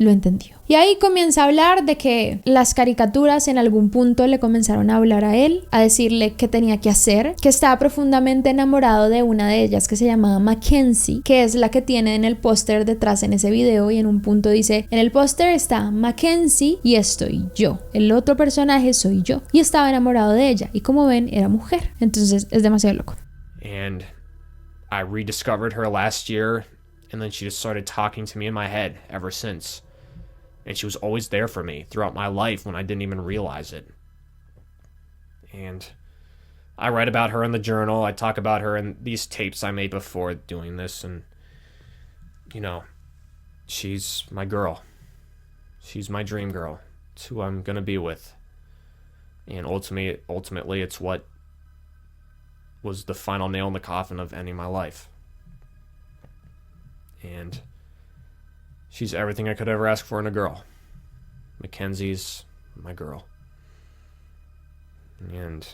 lo entendió. Y ahí comienza a hablar de que las caricaturas en algún punto le comenzaron a hablar a él, a decirle qué tenía que hacer, que estaba profundamente enamorado de una de ellas que se llamaba Mackenzie, que es la que tiene en el póster detrás en ese video, y en un punto dice, en el póster está Mackenzie y estoy yo, el otro personaje soy yo, y estaba enamorado de ella, y como ven era mujer, entonces es demasiado loco. And I rediscovered her last year, and then she just started talking to me in my head ever since. And she was always there for me throughout my life when I didn't even realize it. And I write about her in the journal. I talk about her in these tapes I made before doing this. And, you know, she's my girl. She's my dream girl. It's who I'm going to be with. And ultimately, it's what was the final nail in the coffin of ending my life. And she's everything I could ever ask for in a girl. Mackenzie's my girl. And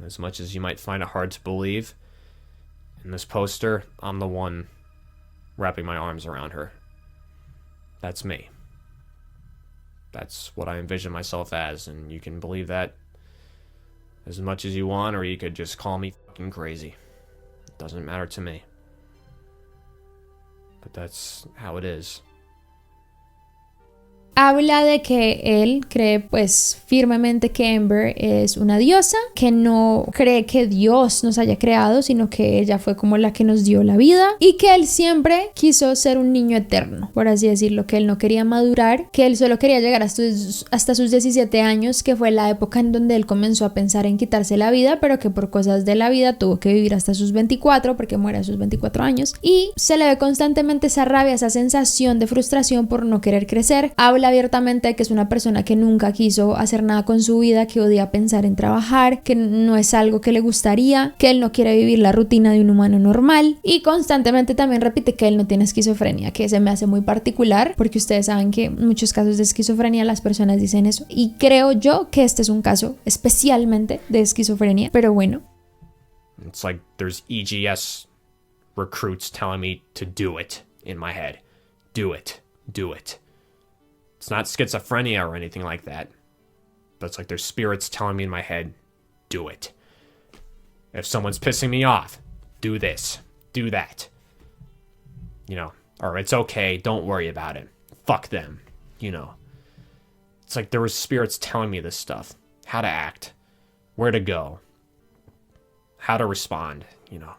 as much as you might find it hard to believe, in this poster, I'm the one wrapping my arms around her. That's me. That's what I envision myself as, and you can believe that as much as you want, or you could just call me fucking crazy. It doesn't matter to me. But that's how it is. Habla de que él cree pues firmemente que Amber es una diosa, que no cree que Dios nos haya creado, sino que ella fue como la que nos dio la vida, y que él siempre quiso ser un niño eterno, por así decirlo, que él no quería madurar, que él solo quería llegar hasta sus 17 años, que fue la época en donde él comenzó a pensar en quitarse la vida, pero que por cosas de la vida tuvo que vivir hasta sus 24, porque muere a sus 24 años, y se le ve constantemente esa rabia, esa sensación de frustración por no querer crecer. Habla abiertamente que es una persona que nunca quiso hacer nada con su vida, que odia pensar en trabajar, que no es algo que le gustaría, que él no quiere vivir la rutina de un humano normal, y constantemente también repite que él no tiene esquizofrenia, que se me hace muy particular porque ustedes saben que en muchos casos de esquizofrenia las personas dicen eso, y creo yo que este es un caso especialmente de esquizofrenia, pero bueno. It's like there's EGS recruits telling me to do it in my head. Do it. Do it. It's not schizophrenia or anything like that. But it's like there's spirits telling me in my head, do it. If someone's pissing me off, do this. Do that. You know, or it's okay, don't worry about it. Fuck them. You know. It's like there was spirits telling me this stuff. How to act. Where to go. How to respond, you know.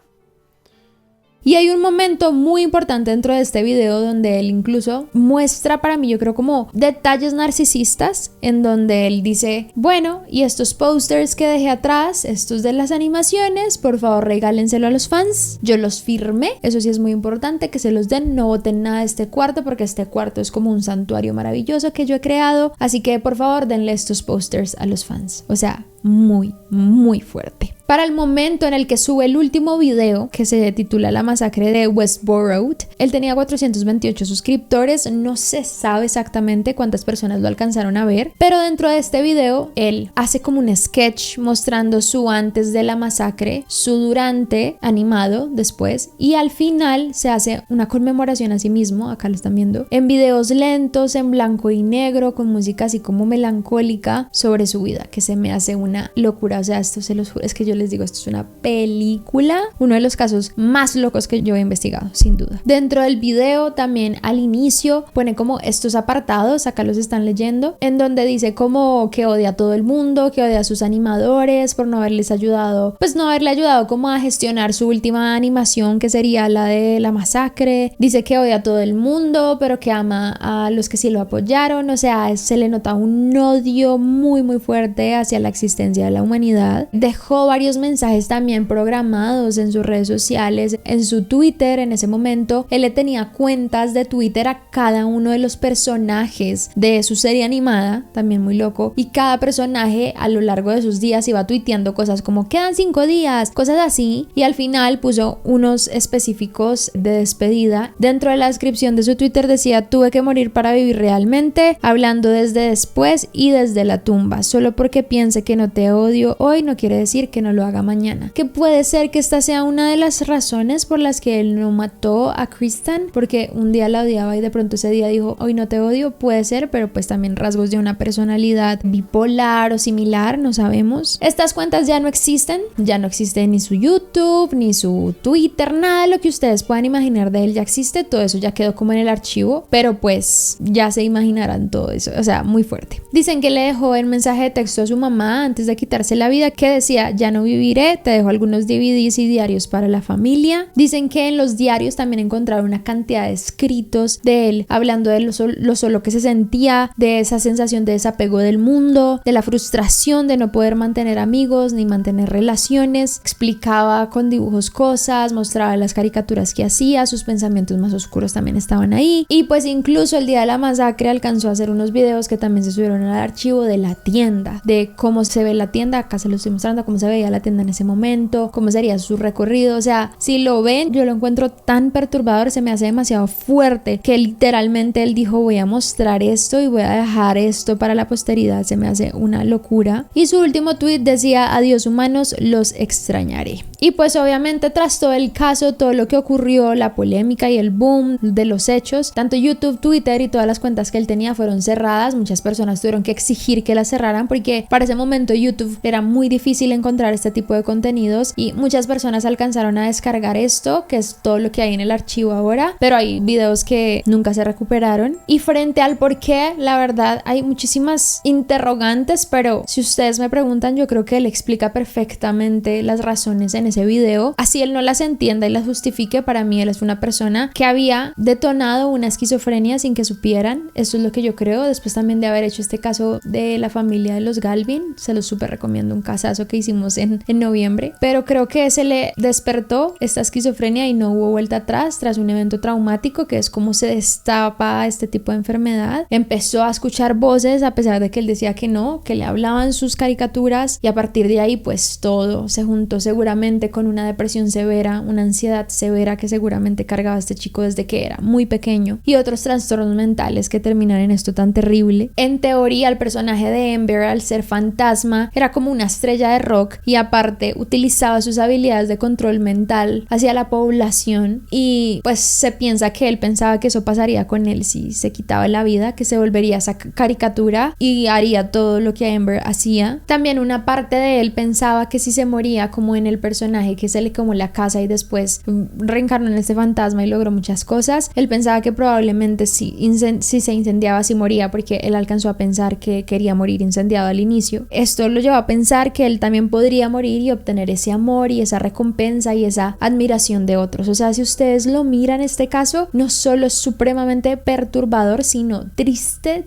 Y hay un momento muy importante dentro de este video donde él incluso muestra para mí, yo creo, como detalles narcisistas, en donde él dice, bueno, y estos posters que dejé atrás, estos de las animaciones, por favor regálenselo a los fans, yo los firmé, eso sí es muy importante, que se los den, no boten nada de este cuarto, porque este cuarto es como un santuario maravilloso que yo he creado, así que por favor denle estos posters a los fans. O sea, muy, muy fuerte. Para el momento en el que sube el último video, que se titula La masacre de Westboro, él tenía 428 suscriptores, no se sabe exactamente cuántas personas lo alcanzaron a ver, pero dentro de este video él hace como un sketch mostrando su antes de la masacre, su durante animado después, y al final se hace una conmemoración a sí mismo, acá lo están viendo, en videos lentos, en blanco y negro, con música así como melancólica sobre su vida, que se me hace una locura. O sea, esto se los juro, es que yo les digo, esto es una película, uno de los casos más locos que yo he investigado, sin duda. Dentro del video también al inicio pone como estos apartados, acá los están leyendo, en donde dice como que odia a todo el mundo, que odia a sus animadores por no haberles ayudado, pues no haberle ayudado como a gestionar su última animación, que sería la de la masacre. Dice que odia a todo el mundo, pero que ama a los que sí lo apoyaron. O sea, se le nota un odio muy muy fuerte hacia la existencia de la humanidad. Dejó varios mensajes también programados en sus redes sociales, en su Twitter. En ese momento él le tenía cuentas de Twitter a cada uno de los personajes de su serie animada, también muy loco, y cada personaje a lo largo de sus días iba tuiteando cosas como quedan 5 días, cosas así, y al final puso unos específicos de despedida. Dentro de la descripción de su Twitter decía: tuve que morir para vivir realmente, hablando desde después y desde la tumba, solo porque piense que no te odio hoy no quiere decir que no lo haga mañana. Que puede ser que esta sea una de las razones por las que él no mató a Chris existan, porque un día la odiaba y de pronto ese día dijo, hoy no te odio, puede ser, pero pues también rasgos de una personalidad bipolar o similar, no sabemos. Estas cuentas ya no existe ni su YouTube, ni su Twitter, nada de lo que ustedes puedan imaginar de él ya existe, todo eso ya quedó como en el archivo, pero pues ya se imaginarán todo eso, o sea, muy fuerte. Dicen que le dejó el mensaje de texto a su mamá antes de quitarse la vida que decía, ya no viviré, te dejo algunos DVDs y diarios para la familia. Dicen que en los diarios también encontraron una cantidad de escritos de él hablando de lo solo que se sentía, de esa sensación de desapego del mundo, de la frustración de no poder mantener amigos ni mantener relaciones. Explicaba con dibujos cosas, mostraba las caricaturas que hacía, sus pensamientos más oscuros también estaban ahí, y pues incluso el día de la masacre alcanzó a hacer unos videos que también se subieron al archivo de la tienda, de cómo se ve la tienda. Acá se lo estoy mostrando, cómo se veía la tienda en ese momento, cómo sería su recorrido. O sea, si lo ven, yo lo encuentro tan perturbador, se me hace demasiado fuerte, que literalmente él dijo, voy a mostrar esto y voy a dejar esto para la posteridad. Se me hace una locura. Y su último tweet decía, adiós humanos, los extrañaré. Y pues obviamente tras todo el caso, todo lo que ocurrió, la polémica y el boom de los hechos, tanto YouTube, Twitter y todas las cuentas que él tenía fueron cerradas. Muchas personas tuvieron que exigir que las cerraran porque para ese momento YouTube era muy difícil encontrar este tipo de contenidos y muchas personas alcanzaron a descargar esto, que es todo lo que hay en el archivo ahora, pero hay videos que nunca se recuperaron. Y frente al por qué, la verdad hay muchísimas interrogantes, pero si ustedes me preguntan, yo creo que él explica perfectamente las razones en ese video, así él no las entienda y las justifique. Para mí él es una persona que había detonado una esquizofrenia sin que supieran. Eso es lo que yo creo, después también de haber hecho este caso de la familia de los Galvin. Se los súper recomiendo, un casazo que hicimos en noviembre, pero creo que se le despertó esta esquizofrenia y no hubo vuelta atrás tras un evento traumático, que es como se destapa este tipo de enfermedad. Empezó a escuchar voces a pesar de que él decía que no, que le hablaban sus caricaturas, y a partir de ahí pues todo se juntó seguramente con una depresión severa, una ansiedad severa que seguramente cargaba este chico desde que era muy pequeño, y otros trastornos mentales que terminan en esto tan terrible. En teoría el personaje de Amber, al ser fantasma, era como una estrella de rock y aparte utilizaba sus habilidades de control mental hacia la población, y pues se piensa que él pensaba que eso pasaría con él si se quitaba la vida, que se volvería esa caricatura y haría todo lo que Amber hacía. También una parte de él pensaba que si se moría como en el personaje que se le quemó la casa y después reencarnó en este fantasma y logró muchas cosas, él pensaba que probablemente si se incendiaba, si moría, porque él alcanzó a pensar que quería morir incendiado al inicio. Esto lo llevó a pensar que él también podría morir y obtener ese amor y esa recompensa y esa admiración de otros. O sea, si ustedes lo miran, este caso no solo es supremamente perturbador, sino triste.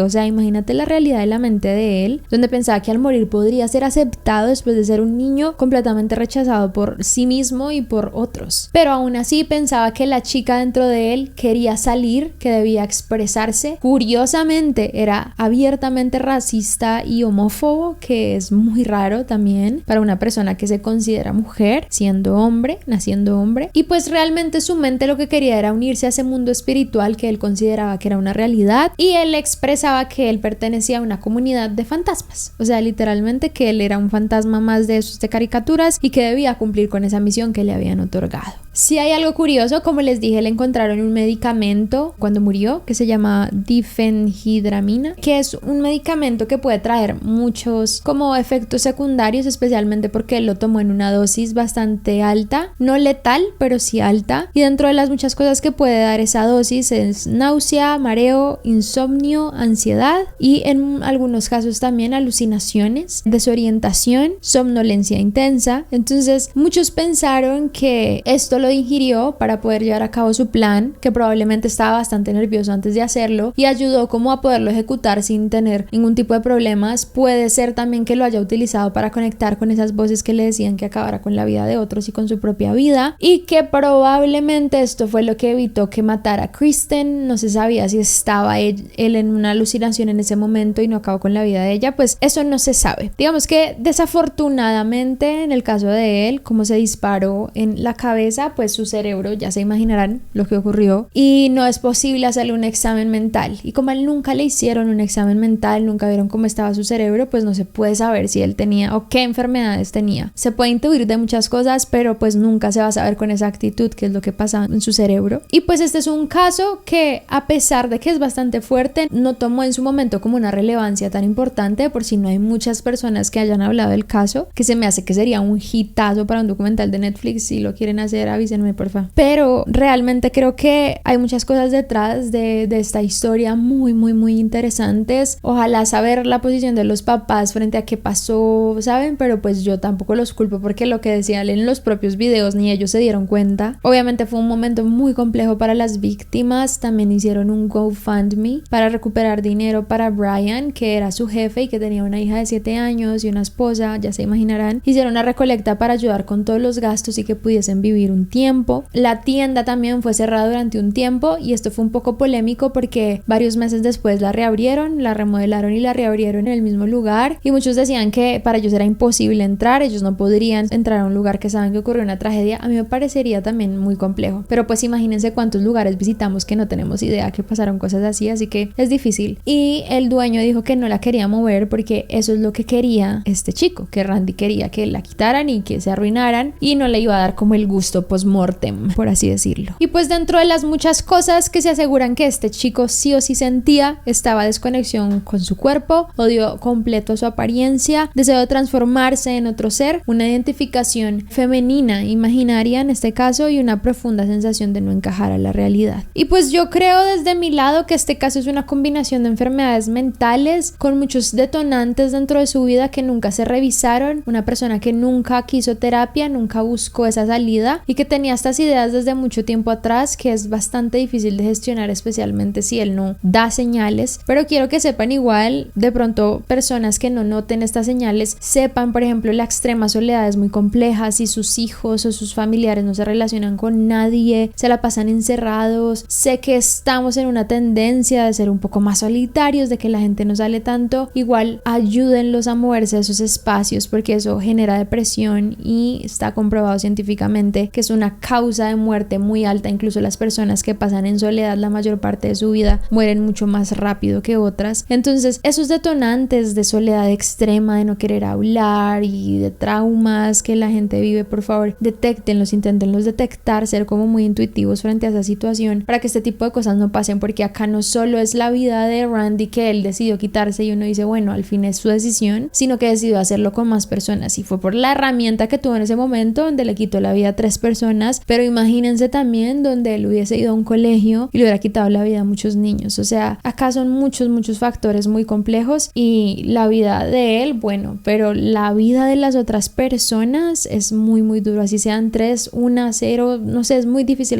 O sea, imagínate la realidad de la mente de él, donde pensaba que al morir podría ser aceptado después de ser un niño completamente rechazado por sí mismo y por otros. Pero aún así pensaba que la chica dentro de él quería salir, que debía expresarse. Curiosamente era abiertamente racista y homófobo, que es muy raro también para una persona que se considera mujer, siendo hombre, naciendo hombre. Y pues realmente su mente lo que quería era unirse a ese mundo espiritual que él consideraba que era una realidad, y él expresaba que él pertenecía a una comunidad de fantasmas. O sea, literalmente que él era un fantasma más de esos de caricaturas y que debía cumplir con esa misión que le habían otorgado. Si hay algo curioso, como les dije, le encontraron un medicamento cuando murió que se llama difenhidramina, que es un medicamento que puede traer muchos como efectos secundarios, especialmente porque él lo tomó en una dosis bastante alta, no letal, pero sí alta, y dentro de las muchas cosas que puede dar esa dosis es náusea, mareo, insomnio, ansiedad y en algunos casos también alucinaciones, desorientación, somnolencia intensa. Entonces muchos pensaron que esto lo ingirió para poder llevar a cabo su plan, que probablemente estaba bastante nervioso antes de hacerlo y ayudó como a poderlo ejecutar sin tener ningún tipo de problemas. Puede ser también que lo haya utilizado para conectar con esas voces que le decían que acabara con la vida de otros y con su propia vida, y que probablemente esto fue lo que evitó que matara a Kristen. No se sabía si estaba él en una alucinación en ese momento y no acabó con la vida de ella, pues eso no se sabe. Digamos que desafortunadamente en el caso de él, como se disparó en la cabeza, pues su cerebro, ya se imaginarán lo que ocurrió, y no es posible hacerle un examen mental, y como a él nunca le hicieron un examen mental, nunca vieron cómo estaba su cerebro, pues no se puede saber si él tenía o qué enfermedades tenía. Se puede intuir de muchas cosas, pero pues nunca se va a saber con exactitud actitud, qué es lo que pasa en su cerebro. Y pues este es un caso que, a pesar de que es bastante fuerte, no tomó en su momento como una relevancia tan importante, por si no hay muchas personas que hayan hablado del caso, que se me hace que sería un hitazo para un documental de Netflix. Si lo quieren hacer, avísenme, porfa. Pero realmente creo que hay muchas cosas detrás de esta historia muy interesantes. Ojalá saber la posición de los papás frente a qué pasó, ¿saben? Pero pues yo tampoco los culpo, porque lo que decían en los propios videos ni ellos se dieron cuenta. Obviamente fue un momento muy complejo para las víctimas. También hicieron un GoFundMe para recuperar dinero para Brian, que era su jefe y que tenía una hija de 7 años y una esposa, ya se imaginarán. Hicieron una recolecta para ayudar con todos los gastos y que pudiesen vivir un tiempo. La tienda también fue cerrada durante un tiempo, y esto fue un poco polémico porque varios meses después la reabrieron, la remodelaron y la reabrieron en el mismo lugar, y muchos decían que para ellos era imposible entrar, ellos no podrían entrar a un lugar que saben que ocurrió una tragedia. A mí me parecería también muy complejo, pero pues imagínense cuántos lugares visitamos que no tenemos idea que pasaron cosas así que es difícil. Y el dueño dijo que no la quería mover porque eso es lo que quería este chico, que Randy quería que la quitaran y que se arruinaran, y no le iba a dar como el gusto post-mortem, por así decirlo. Y pues dentro de las muchas cosas que se aseguran que este chico sí o sí sentía, estaba desconexión con su cuerpo, odio completo a su apariencia, deseo de transformarse en otro ser, una identificación femenina imaginaria en este caso, y una profunda sensación de no encajar a la realidad. Y pues yo creo desde mi lado que este caso es una combinación de enfermedades mentales con muchos detonantes dentro de su vida que nunca se revisaron, una persona que nunca quiso terapia, nunca buscó esa salida y que tenía estas ideas desde mucho tiempo atrás, que es bastante difícil de gestionar, especialmente si él no da señales. Pero quiero que sepan, igual de pronto personas que no noten estas señales sepan, por ejemplo, la extrema soledad es muy compleja. Si sus hijos o sus familiares no se relacionan con nadie, se la pasan encerrados, sé que estamos en una tendencia de ser un poco más solitarios, de que la gente no sale tanto, igual ayúdenlos a moverse a esos espacios, porque eso genera depresión y está comprobado científicamente que es una causa de muerte muy alta. Incluso las personas que pasan en soledad la mayor parte de su vida mueren mucho más rápido que otras. Entonces esos detonantes de soledad extrema, de no querer hablar y de traumas que la gente vive, por favor, detéctenlos, inténtenlos detectar, ser como muy intuitivos frente a esa situación para que este tipo de cosas no pasen, porque acá no solo es la vida de Randy que él decidió quitarse y uno dice, bueno, al fin es su decisión, sino que decidió hacerlo con más personas, y fue por la herramienta que tuvo en ese momento donde le quitó la vida a 3 personas, pero imagínense también donde él hubiese ido a un colegio y le hubiera quitado la vida a muchos niños. O sea, acá son muchos factores muy complejos, y la vida de él, bueno, pero la vida de las otras personas es muy duro, así sean 3, 1, 0, no sé, es muy difícil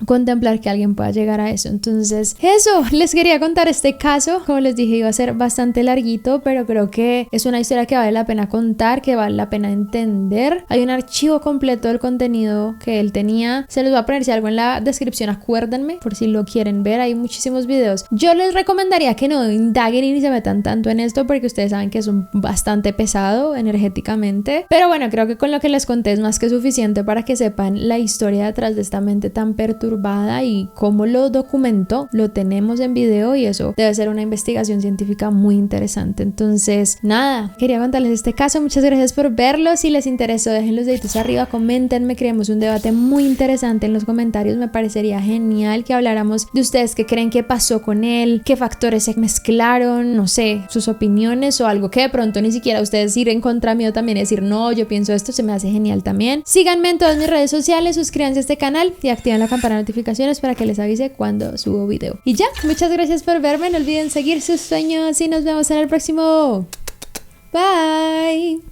contemplar que alguien pueda llegar a eso. Entonces eso, les quería contar este caso. Como les dije, iba a ser bastante larguito, pero creo que es una historia que vale la pena contar, que vale la pena entender. Hay un archivo completo del contenido que él tenía, se los voy a poner si algo en la descripción, acuérdenme, por si lo quieren ver. Hay muchísimos videos. Yo les recomendaría que no indaguen y ni se metan tanto en esto, porque ustedes saben que es bastante pesado energéticamente, pero bueno, creo que con lo que les conté es más que suficiente para que sepan la historia detrás de esta mente tan perturbada y cómo lo documentó. Lo tenemos en video y eso debe ser una investigación científica muy interesante. Entonces nada, quería contarles este caso. Muchas gracias por verlo. Si les interesó, dejen los deditos arriba, coméntenme, creemos un debate muy interesante en los comentarios. Me parecería genial que habláramos de ustedes, qué creen que pasó con él, qué factores se mezclaron, no sé, sus opiniones o algo que de pronto ni siquiera ustedes ir en contra mío también, decir no, yo pienso esto, se me hace genial también. Síganme en todas mis redes sociales, suscríbanse a este canal y activen la campana de notificaciones para que les avise cuando subo video. Y ya, muchas gracias por verme, no olviden seguir sus sueños y nos vemos en el próximo. Bye.